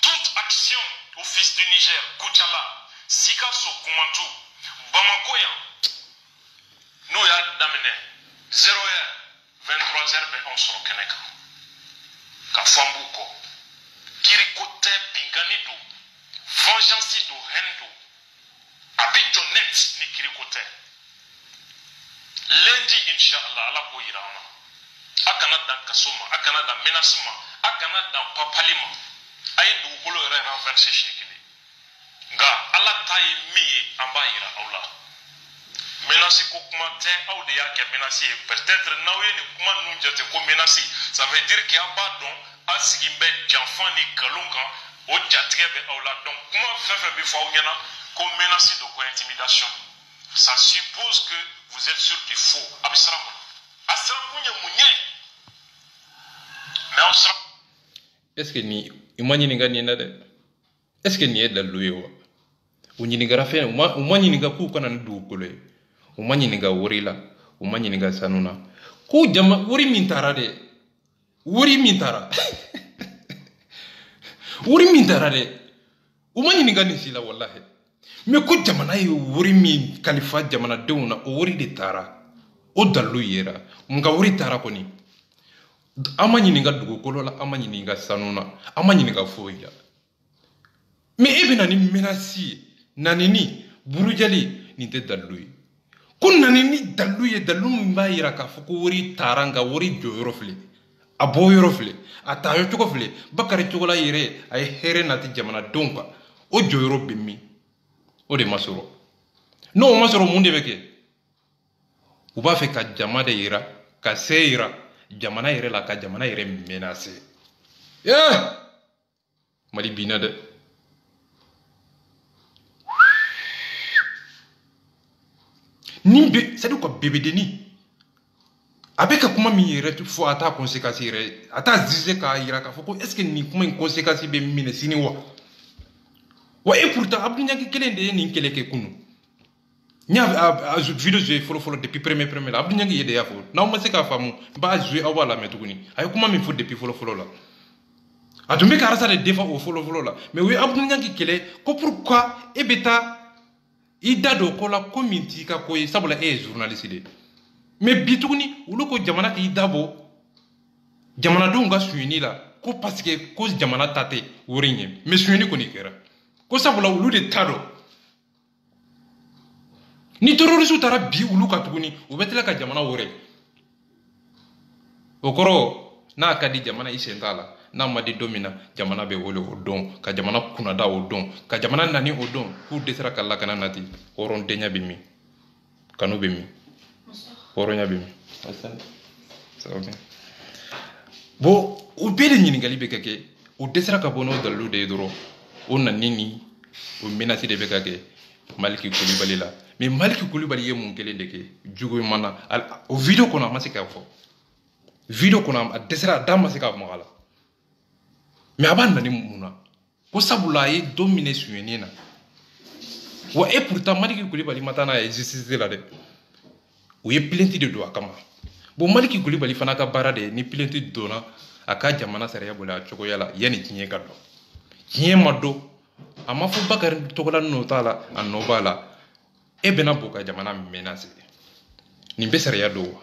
Toute action au fils du Niger, Koutchala, Sikasso, Koumantou, Bamakoya. Nous y a d'amené 0h, 23h, on sort au Keneka. Kafambouko. Kirikote Pinganido. Vengeance do Hendo. Abidjo net ni kirikote. Lundi inshallah ala ko yirana. Akana dan kasoma, akana dan menasima, akana dan papalima. Ay du holo re renverser shekili. Nga ala tay mi amba yira aula. Menasi ko kuma te au de ya ke menasi peut-être nawe ni kuma nunjate ko menasi. Ça veut dire qu'il y a pas don asigimbe janfan ni kalunga o jatigebe aula. Donc comment faire be fa nyana comme menacer de quoi intimidation. Ça suppose que vous êtes sur du faux. Abisram. Est-ce que ni imani ninga ni nade? Est-ce que ni est la loué? Unyi ninga rafé, umani ninga ku kana ndu kule. Umani ninga worila, umani ninga sanuna. Ku jama wori mintara de. Wori mintara. Wori mintara de. Umani ninga ni sila wallahi. Mais ko jamana ye wori min kalifa jamana denw na o wori de tara o dalu yera nga wori tara koni ama ɲininka dugukolo la ama ɲininka sanu na ama ɲininka foyi la mais e bena ni menasi nanini burujali nin tɛ dalu ye ko nanini dalu ye dalu min b'a yira k'a fɔ ko wori tara nga wori jɔyɔrɔ filɛ a bɔyɔrɔ filɛ a taayɔ cogo filɛ bakari cogo la yɛrɛ a ye hɛrɛ nati jamanadenw kan o jɔyɔrɔ bɛ min o de ma sɔrɔ n'o ma sɔrɔ mun de bɛ kɛ u b'a fɛ ka jama de yira ka se yira jamana yɛrɛ la ka jamana yɛrɛ menacer Mali binna dɛ nin bɛ c'est à dire quoi bébédeni a bɛ ka kuma min yɛrɛ fɔ a t'a conséquence yɛrɛ a t'a juger k'a yira k'a fɔ ko est ce que nin kuma in conséquence bɛ minɛ sini wa wa et pourtant Abdou Nianki kelen de ye nin kɛlɛ kɛ kunu n y'a video joué fɔlɔ depuis premier la Abdou Nianki ye de y'a fɔ n'aw ma se k'a faamu n b'a joué aw b'a lamɛn tuguni a ye kuma min fɔ depuis fɔlɔ la a tun bɛ ka Arasa de défend o fɔlɔ la mais o ye Abdou Nianki kɛlɛ ko pourquoi e bɛ taa i da don ko la ko min t'i ka ko ye sabula e ye journaliste de mais bi tuguni olu ko jamana k'i da bɔ jamanadenw ka suyɛni la ko parce que ko jamana ta tɛ wari ɲɛ mais suyɛni kɔni kɛra ko sabula olu de ta dɔn ni terroriste taara bi olu ka tuguni u bɛ tila ka jamana wɛrɛ o kɔrɔ n'a ka di jamana i sen t'a la n'a ma di don min na jamana bɛ wele o don ka jamana kunnada o don ka jamana nani o don k'u dɛsɛra ka lakana nati hɔrɔndenya bɛ min kanu bɛ min hɔrɔnya bɛ min bon o bɛɛ de ɲininkali bɛ ka kɛ o dɛsɛra ka bɔ n'o dalilu de ye dɔrɔn o nani ni o menace de bɛ ka kɛ Maliki Kulibali la mais Maliki Kulibali ye mun kelen de kɛ jugu mana o video kɔnɔ a ma se k'a fɔ video kɔnɔ a dɛsɛra a da ma se k'a maga la mais a b'a nani mun na ko sabula a ye don minɛ suyɛni na wa et pourtant Maliki Kulibali ma taa n'a ye justice la dɛ o ye plainte de don a kama bon Maliki Kulibali fana ka baara de ye ni plainte donna a ka jamana sariya boli a cogoya la yanni diɲɛ ka dɔn diɲɛ ma dɔ a ma fɔ Bakari Togola nɔ t'a la a nɔ b'a la e bɛna bɔ ka jamana menacer nin bɛ sariya dɔ wa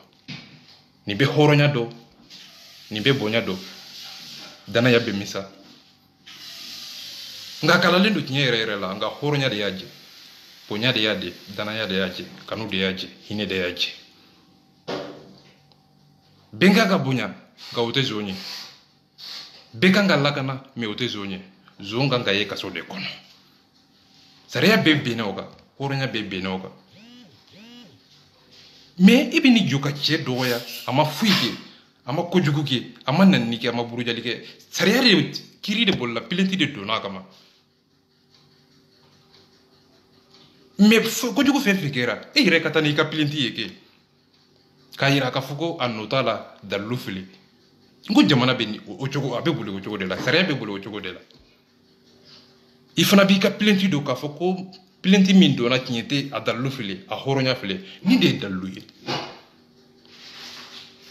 nin bɛ hɔrɔnya dɔ nin bɛ bonya dɔ danaya bɛ min sa nka kalalen don tiɲɛ yɛrɛ yɛrɛ la nka hɔrɔnya de y'a jɛ bonya de y'a jɛ danaya de y'a jɛ kanu de y'a jɛ hinɛ de y'a jɛ bɛn kan ka bonya nka o tɛ zon ye bɛɛ kan ka lakana mɛ o tɛ zon ye zon kan ka ye kaso de kɔnɔ sariya bɛɛ benna o kan hɔrɔnya bɛɛ benna o kan mɛ i bɛ nin jɔ ka cɛ dɔgɔya a ma foyi kɛ a ma kojugu kɛ a ma nanni kɛ a ma burujali kɛ sariya de kiiri de bolila pilenti de donna a kama mɛ kojugu fɛn fɛn kɛra e yɛrɛ ka taa n'i ka pilenti ye kɛ k'a yira k'a fɔ ko a nɔ t'a la dalilu fili n ko jamana bɛ o cogo a bɛ boli o cogo de la sariya bɛ boli o cogo de la i fana b'i ka pilenti don k'a fɔ ko pilenti min donna tiɲɛ tɛ a dalilu fili a hɔrɔnya fili nin de ye dalilu ye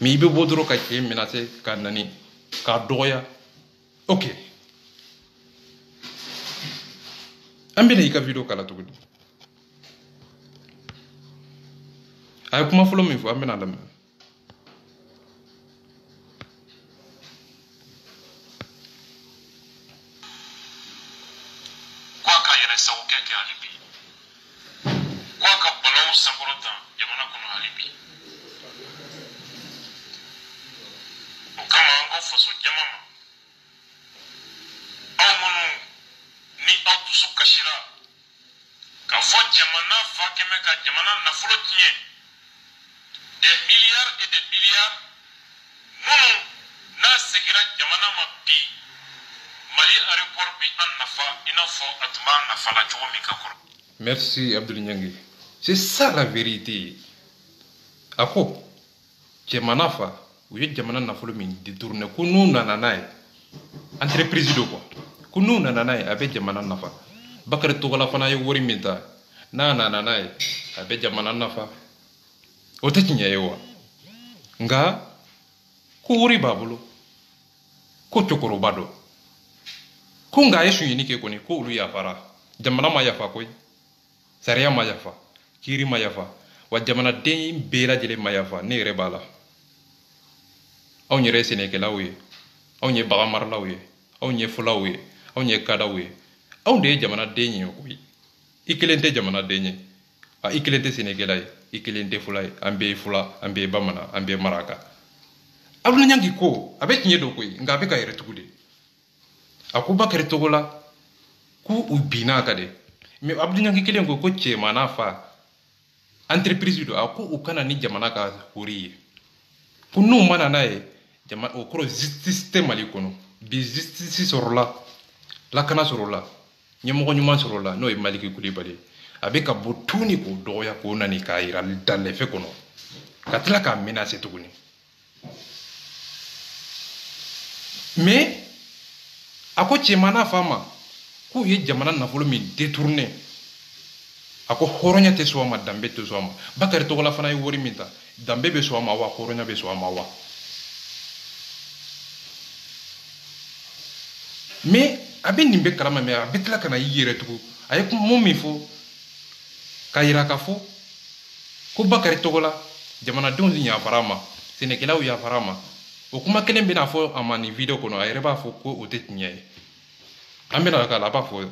mɛ i bɛ bɔ dɔrɔn ka cɛ menacer k'a nani k'a dɔgɔya ok an bɛna i ka video kala tuguni a ye kuma fɔlɔ min fɔ an bɛna lamɛn faso jama ma aw minnu ni aw dusu kasira k'a fɔ jamana fa kɛmɛ ka jamana nafolo tiɲɛ des milliards et des milliards minnu n'a segira jamana ma bi Mali aéroport bi an nafa i n'a fɔ a tun b'a nafa la cogo min ka kɔrɔ. Merci Abdoul Niangi. C'est ça la vérité. A ko jamana fa u ye jamana nafolo min détourné ko n'u nana n'a ye entreprise do quoi ko n'u nana n'a ye a bɛ jamana nafa Bakari Togola fana ye wari min ta n'a nana n'a ye a bɛ jamana nafa o tɛ tiɲɛ ye wa nka ko wari b'a bolo ko cɛkɔrɔba dɔ ko nka a ye suɲɛni kɛ kɔni ko olu yafara jamana ma yafa koyi sariya ma yafa kiiri ma yafa wa jamanaden bɛɛ lajɛlen ma yafa ne yɛrɛ b'a la anw yɛrɛ ye sɛnɛkɛlaw ye anw ye bagan maralaw ye anw ye fulaw ye anw ye kadaw ye anw de ye jamanaden ye koyi i kelen tɛ jamanaden ye i kelen tɛ sɛnɛkɛla ye i kelen tɛ fula ye an bɛɛ ye fula an bɛɛ ye bamanan an bɛɛ ye maraka Abdoul Niangi ko a bɛ tiɲɛ dɔ koyi nka a bɛ ka yɛrɛ tugu de a ko Bakari Togola ko u binna a kan dɛ mais Abdoul Niangi kelen ko cɛman n'a fa entreprise do a ko u kana ni jamana ka hori ye ko n'u mana n'a ye o kɔrɔ justice tɛ Mali kɔnɔ bi justice sɔrɔla lakana sɔrɔla ɲɛmɔgɔ ɲuman sɔrɔla n'o ye Maliki Kulibali a bɛ ka bɔ tuguni k'o dɔgɔya k'o nani k'a yira dalɛfɛ kɔnɔ ka tila k'a menacer tuguni mais a ko cɛman n'a fa ma k'u ye jamana nafolo min détourné a ko hɔrɔnya tɛ sɔn a ma danbe tɛ sɔn a ma Bakari Togola fana ye wari min ta danbe bɛ sɔn a ma wa hɔrɔnya bɛ sɔn a ma wa mais a bɛ nin bɛ kalama mais a bɛ tila ka na i yɛrɛ tugun a ye mun min fɔ k'a yira k'a fɔ ko Bakari Togola jamanadenw yafara a ma sɛnɛkɛlaw yafara a ma o kuma kelen bɛna fɔ a ma nin video kɔnɔ a yɛrɛ b'a fɔ ko o tɛ tiɲɛ ye an bɛna k'a la a b'a fɔ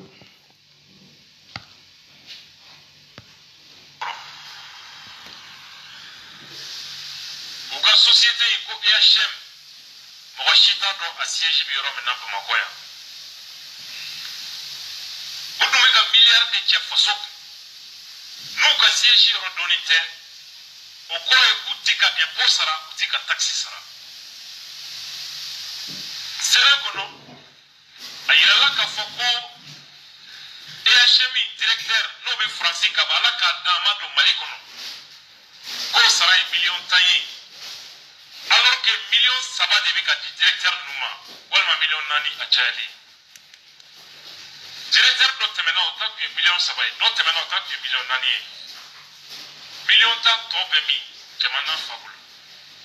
u ka société yi ko EHM mɔgɔ si t'a dɔn a siège bɛ yɔrɔ min na Bamakɔ yan u dun bɛ ka miliyari de cɛ faso n'u ka siège yɔrɔ dɔɔnin tɛ o kɔrɔ ye k'u ti ka impôt sara u ti ka taxe sara sɛbɛn kɔnɔ a yirala k'a fɔ ko EHM directeur n'o bɛ Faransi ka ban Ala k'a dan a ma don Mali kɔnɔ k'o sara ye miliyɔn 10 ye alors que miliyɔn 3 de bɛ ka di directeur ninnu ma walima miliyɔn 4 a cayalen directeur dɔ tɛmɛna o ta tun ye miliyɔn 3 ye dɔ tɛmɛna o ta tun ye miliyɔn 4 ye miliyɔn 10 tɔ bɛ min jamana fa bolo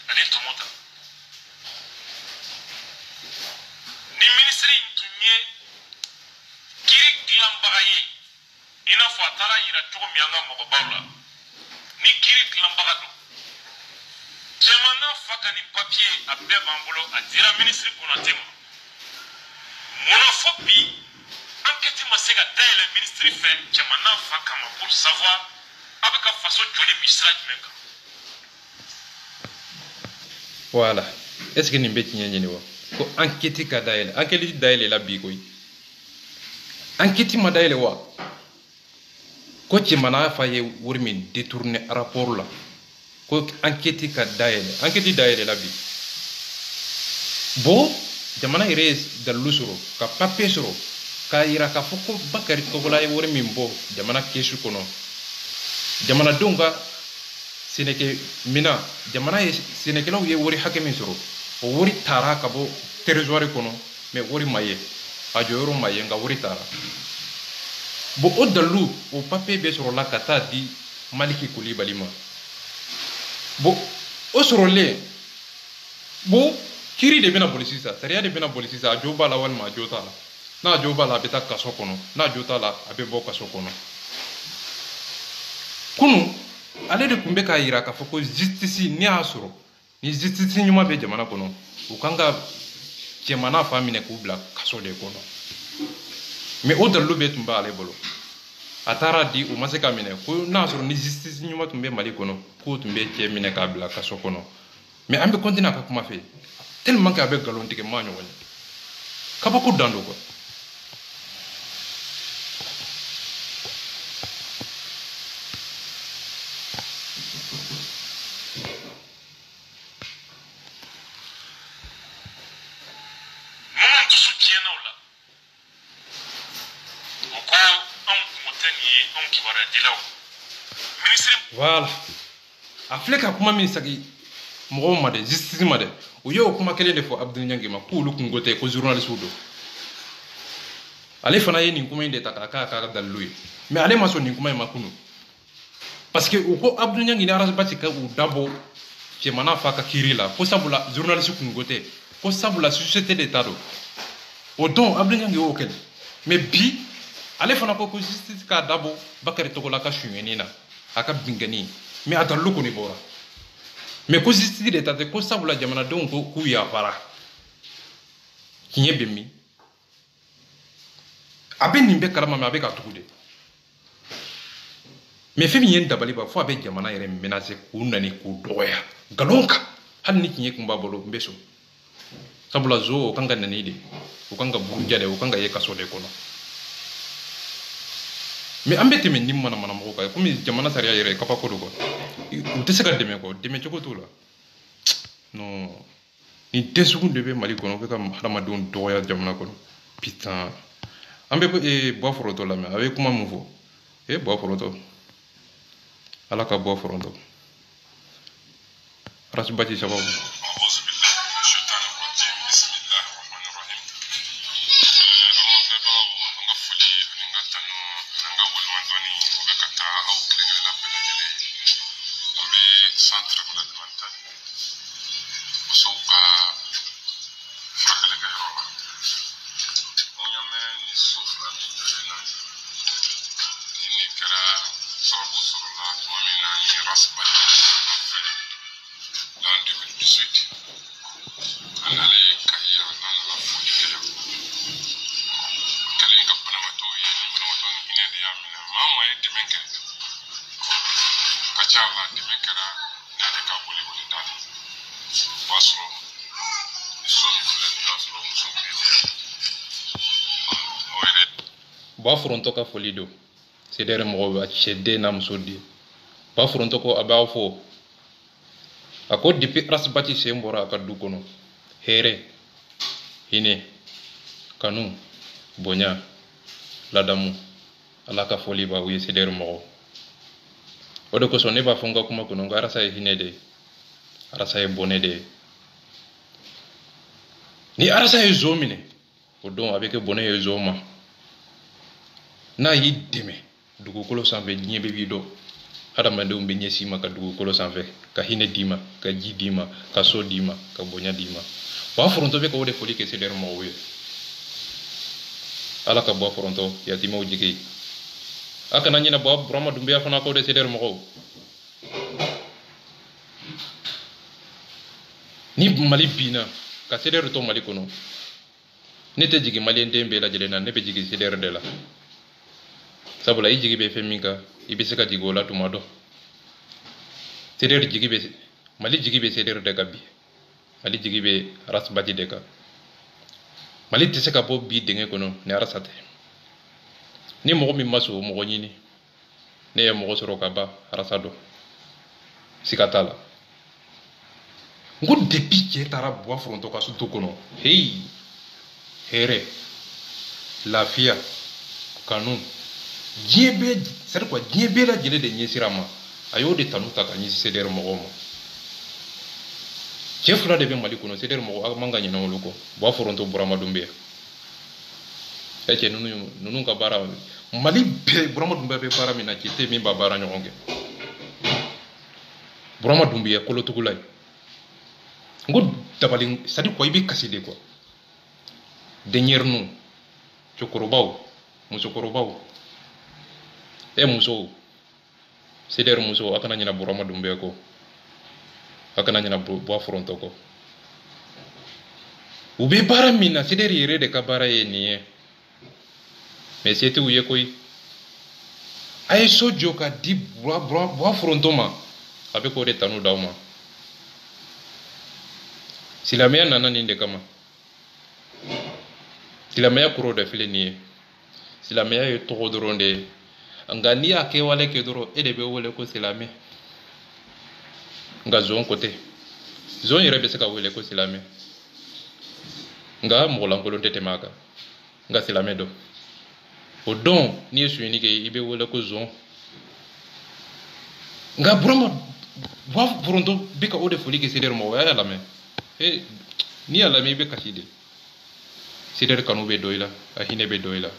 ani Tomota ni ministre in tun ye dilanbaga ye i n'a fɔ a taara yira cogo min an ka mɔgɔbaw la ni kiiri dilanbaga don jamana fa ka nin papiye a bɛɛ b'an bolo a dira minisiri konate ma munna fɔ bi enquête ma se ka dayɛlɛ minisiri fɛ jamana fa kama pour savoir a bɛ ka faso joli bi sira jumɛn kan. Voilà. Est-ce que nin bɛ tiɲɛ ɲini wa ko enquête ka dayɛlɛ enquête dayɛlɛ la bi koyi enquête ma dayɛlɛ wa ko jamana fa ye wari min détourné rapport la ko enquête ka dayɛlɛ enquête dayɛlɛ la bi bon jamana yɛrɛ ye dalilu sɔrɔ ka papier sɔrɔ k'a yira k'a fɔ ko Bakari Togola ye wari min bɔ jamana keesu kɔnɔ jamanadenw ka sɛnɛkɛ mina jamana ye sɛnɛkɛlaw ye wari hakɛ min sɔrɔ o wari taara ka bɔ trésor kɔnɔ mais wari ma ye a jɔyɔrɔ ma ye nka wari taara bon o dalilu o papier bɛ sɔrɔla ka taa di Maliki Kulibali ma bon o sɔrɔlen bon kiiri de bɛna boli sisan sariya de bɛna boli sisan a jo b'a la walima a jo t'a la n'a jo b'a la a bɛ taa kaso kɔnɔ n'a jo t'a la a bɛ bɔ kaso kɔnɔ kunu ale de tun bɛ k'a yira k'a fɔ ko justice n'i y'a sɔrɔ ni justice ɲuman bɛ jamana kɔnɔ u kan ka jamana fa minɛ k'u bila kaso de kɔnɔ mais o dalilu bɛ tun b'ale bolo a taara di u ma se ka minɛ ko n'a sɔrɔ ni justice ɲuman tun bɛ Mali kɔnɔ k'o tun bɛ cɛ minɛ k'a bila kaso kɔnɔ mais an bɛ continuer a ka kuma fɛ tellement que a bɛ nkalon tigɛ maa ɲɔgɔn ye kabako dan do quoi. Voilà. A filɛ ka kuma min sagi mɔgɔw ma dɛ justice ma dɛ o ye o kuma kelen de fɔ Abdul Nyangi ma k'olu kungo tɛ ko journaliste do ale fana ye nin kuma in de ta k'a k'a ka dalilu ye mais ale ma sɔn nin kuma in ma kunu parce que u ko Abdul Nyangi ni Arasbati ka u dabɔ jamana fa ka kiiri la ko sabula journaliste kungo tɛ ko sabula société d'état do o don Abdul Nyangi y'o kɛlɛ mais bi ale fana ko justice k'a dabɔ Bakari Togola ka suyɛni na a ka bingani mais a dalilu kɔni bɔra mais ko justice d'état tɛ ko sabula jamanadenw ko k'u yafara tiɲɛ bɛ min a bɛ nin bɛɛ kalama mais a bɛ ka tugu de mais fɛn min ye dabali ba fo a bɛ jamana yɛrɛ menacer k'u nani k'u dɔgɔya nkalon kan hali ni tiɲɛ kun b'a bolo n bɛ sɔn sabula zo o kan ka nani de o kan ka buruja de o kan ka ye kaso de kɔnɔ mais an bɛ tɛmɛ ni manamana mɔgɔw kan komi jamana sariya yɛrɛ kabako do quoi u tɛ se ka dɛmɛ quoi dɛmɛ cogo t'o la non nin tɛ sugu de bɛ Mali kɔnɔ u bɛ ka hadamadenw dɔgɔya jamana kɔnɔ putain an bɛ Buwa Forotɔ lamɛn a bɛ kuma min fɔ Buwa Forotɔ ala ka Buwa Forotɔ Arasbati sababu. Buwa Forotɔ ka foli don CDR mɔgɔw a cɛ den n'a muso den Buwa Forotɔ ko a b'aw fo a ko depuis Arasbati sen bɔra a ka du kɔnɔ hɛrɛ hinɛ kanu bonya ladamu ala ka foli b'aw ye CDR mɔgɔw o de kosɔn ne b'a fɔ n ka kuma kɔnɔ n ko Arasa ye hinɛ de ye Arasa ye bonɛ de ye ni Arasa ye zo minɛ o don a bɛ kɛ bonɛ ye zo ma n'a y'i dɛmɛ dugukolo sanfɛ diɲɛ bɛɛ b'i dɔn hadamadenw bɛ ɲɛsin ma ka dugukolo sanfɛ ka hinɛ d'i ma ka ji d'i ma ka so d'i ma ka bonya d'i ma Buwa Forotɔ bɛ ka o de foli kɛ CDR mɔgɔw ye ala ka bɔ foronto yatimaw jigi a kana ɲina bɔ burama dumbuya fana ko de seder mɔgɔw ni mali binna ka seder to mali kɔnɔ ne tɛ jigi maliyɛn den bɛɛ lajɛlen na ne bɛ jigi seder de la sabula i jigi bɛ fɛn min kan i bɛ se ka jigi o la tuma dɔ seder jigi bɛ mali jigi bɛ seder de kan bi mali jigi bɛ arasibati de kan mali tɛ se ka bɔ bi dingɛ kɔnɔ ni arasa tɛ ni mɔgɔ min ma sɔn o mɔgɔ ɲini ne ye mɔgɔ sɔrɔ ka ban arasa dɔn siga t'a la n ko depuis cɛ taara buwa foronto ka so to kɔnɔ heyi hɛrɛ lafiya kanu diɲɛ bɛɛ c'est à dire quoi diɲɛ bɛɛ lajɛlen de ɲɛsira ma a y'o de tanu ta ka ɲɛsin CDR mɔgɔw ma cɛ fila de bɛ mali kɔnɔ CDR mɔgɔ a man ka ɲinɛ olu kɔ buwa foronto burama dunbiya ɛ cɛ ninnu ka baara mali bɛɛ burama dunbiya bɛ baara min na cɛ tɛ min b'a baara ɲɔgɔn kɛ burama dunbiya kolotugula ye n ko dabali c'est à dire quoi i bɛ kasi de quoi denyɛrɛninw cɛkɔrɔbaw musokɔrɔbaw musow CDR musow a kana ɲinɛ burama dunbiya kɔ a kana ɲinɛ buwa foronto kɔ u bɛ baara min na CDR yɛrɛ de ka baara ye nin ye mais se tɛ u ye koyi a ye so jɔ ka di buwa foronto ma a bɛ k'o de tanu d'aw ma silamɛya nana nin de kama silamɛya kɔrɔ de filɛ nin ye silamɛya ye tɔgɔ dɔrɔn de ye nka n'i y'a kɛwale kɛ dɔrɔn e de bɛ wele ko silamɛ nka zon ko tɛ zon yɛrɛ bɛ se ka wele ko silamɛ nka mɔgɔ lankolon tɛ tɛmɛ a kan nka silamɛ dɔn o dɔn n'i ye sonyɛni kɛ i bɛ wele ko zon nka burama buwa foronto bɛ ka o de foli kɛ CDR mɔgɔ y'a lamɛn n'i y'a lamɛn i bɛ kasi de CDR kanu bɛ dɔ i la a hinɛ bɛ dɔ i la.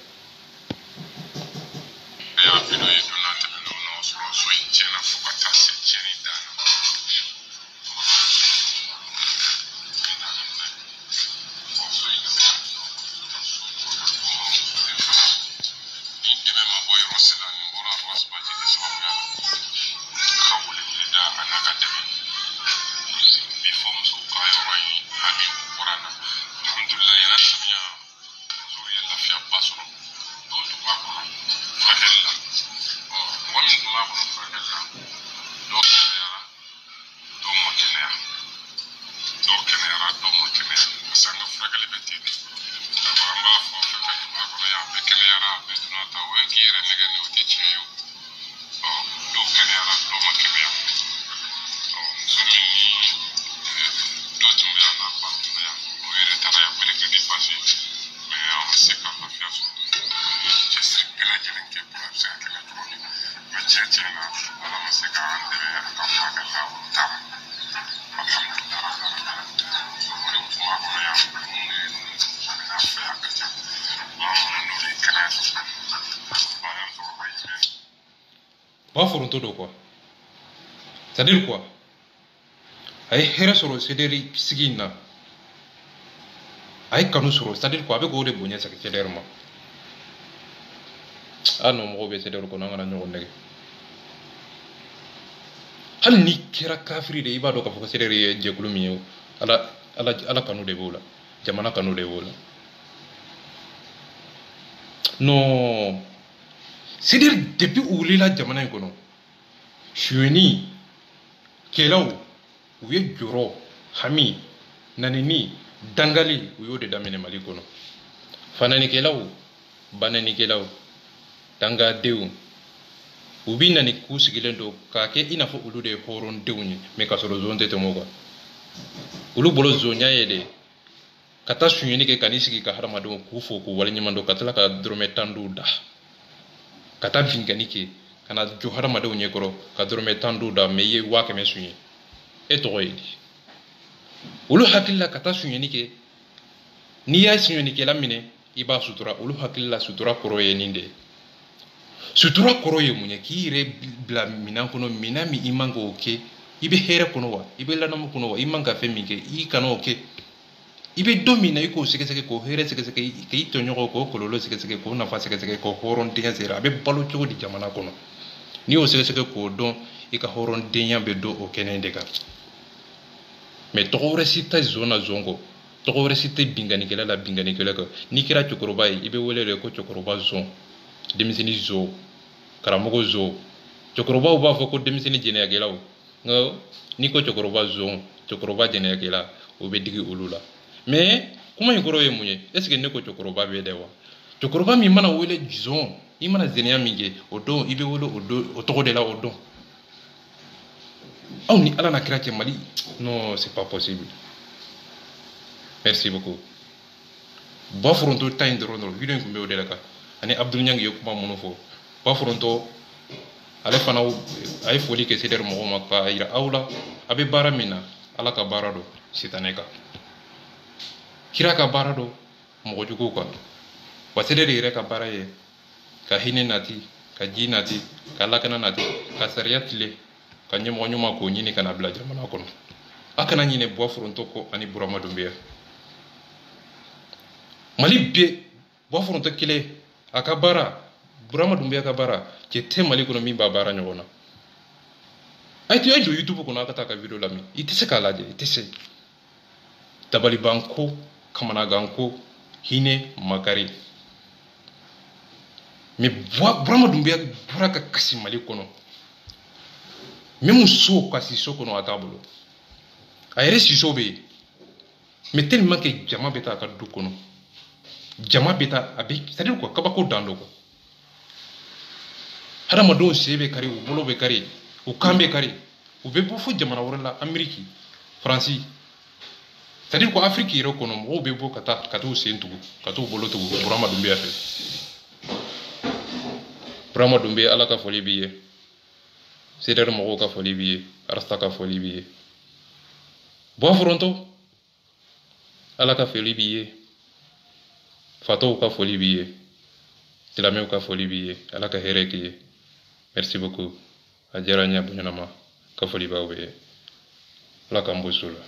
Buwa foronto do quoi c'est à dire quoi a ye hɛrɛ sɔrɔ CDR sigi in na a ye kanu sɔrɔ c'est à dire quoi a bɛ k'o de bonya segin CDR ma a nɔ mɔgɔw bɛ CDR kɔnɔ an kana ɲɔgɔn nɛgɛ hali ni kɛra kafiri de i b'a dɔn k'a fɔ ko CDR ye jɛkulu min ye ala kanu de b'o la jamana kanu de b'o la non CDR depuis u wulila jamana in kɔnɔ suyɛni kɛlaw u ye jɔrɔ hami nanini dangali u y'o de daminɛ mali kɔnɔ fananikɛlaw bananikɛlaw dangadenw u bi nani k'u sigilen don k'a kɛ i n'a fɔ olu de ye hɔrɔndenw ye mais k'a sɔrɔ zon tɛ tɛmɛ o kan olu bolo zonya ye de ka taa suyɛni kɛ ka n'i sigi ka hadamadenw k'u fo k'u waleɲuman dɔn ka tila ka dɔrɔmɛ 10 d'u da ka taa binkani kɛ ka na jɔ hadamadenw ɲɛkɔrɔ ka dɔrɔmɛ 10 d'u da mais i ye 500 suɲɛ e tɔgɔ ye di olu hakili la ka taa suyɛni kɛ n'i y'a suyɛnikɛla minɛ i b'a sutura olu hakili la sutura kɔrɔ ye nin de ye sutura kɔrɔ ye mun ye k'i yɛrɛ bila minan kɔnɔ minan min i man k'o kɛ i bɛ hɛrɛ kɔnɔ wa i bɛ ladamu kɔnɔ wa i man ka fɛn min kɛ i kana o kɛ ibe domina iko sege ko here sege ke ito nyoko ko kololo sege ko na fa sege ko horon denya zera abe balo chogo di jamana kono ni o sege ko don ika horon denya be do o kenende ka me togore sita zona zongo togore sita bingani kela la bingani kela ko ni kira chokoroba ibe wolele ko chokoroba zon demisini zo karamogo zo chokoroba uba fo ko demisini jene ya gelawo ngo ni ko chokoroba zon chokoroba jene ya gela o be digi ulula mais kuma yikoro ye munye est-ce que ne ko chokoroba be dewa chokoroba mi mana wele zon i mana zenia minge o don ibe wolo o do o togo de la o don aw ni ala na kira cɛ Mali non c'est pas possible merci beaucoup ba foronto ta in dɔrɔn video in kun bɛ o de la kan ani Abdul Nyang ye kuma minnu fɔ ba foronto ale fana a ye foli kɛ CDR mɔgɔw ma k'a yira aw la a bɛ baara min na ala ka baara don sitanɛ kan kira ka baara don mɔgɔ juguw kan wa CDR yɛrɛ ka baara ye ka hinɛ nati ka ji nati ka lakana nati ka sariya tile ka ɲɛmɔgɔ ɲuman k'o ɲini kana bila jamana kɔnɔ a kana ɲinɛ Buwa Foronto kɔ ani Burama Dunbiya Mali bɛɛ Buwa Foronto kelen a ka baara Burama Dunbiya ka baara cɛ tɛ Mali kɔnɔ min b'a baara ɲɔgɔn na a ye don YouTube kɔnɔ a ka taa ka video lamɛn i tɛ se k'a lajɛ i tɛ se dabalibanko kamanaganko hinɛ makari mais Burama Dunbiya bɔra ka kasi Mali kɔnɔ même so kasi so kɔnɔ a t'a bolo a yɛrɛ siso bɛ yen mais tellement que jama bɛ taa a ka du kɔnɔ jama bɛ taa a bɛ c'est à dire quoi kabako dan do quoi hadamadenw sen bɛ kari u bolo bɛ kari u kan bɛ kari u bɛ bɔ fo jamana wɛrɛ la Amérique Faransi c'est à dire quoi Afrique yɛrɛ kɔnɔ mɔgɔw bɛ bɔ ka t'u sen tugu ka t'u bolo tugu Burama Dunbiya fɛ Burama Dunbiya ala ka foli b'i ye CDR mɔgɔw ka foli b'i ye Arasta ka foli b'i ye Buwa Foronto ala ka foli b'i ye Fatow ka foli b'i ye silamɛw ka foli b'i ye ala ka hɛrɛ k'i ye merci beaucoup a diyara n ye a bonyana ma ka foli b'aw bɛɛ ye ala k'an bɔ so la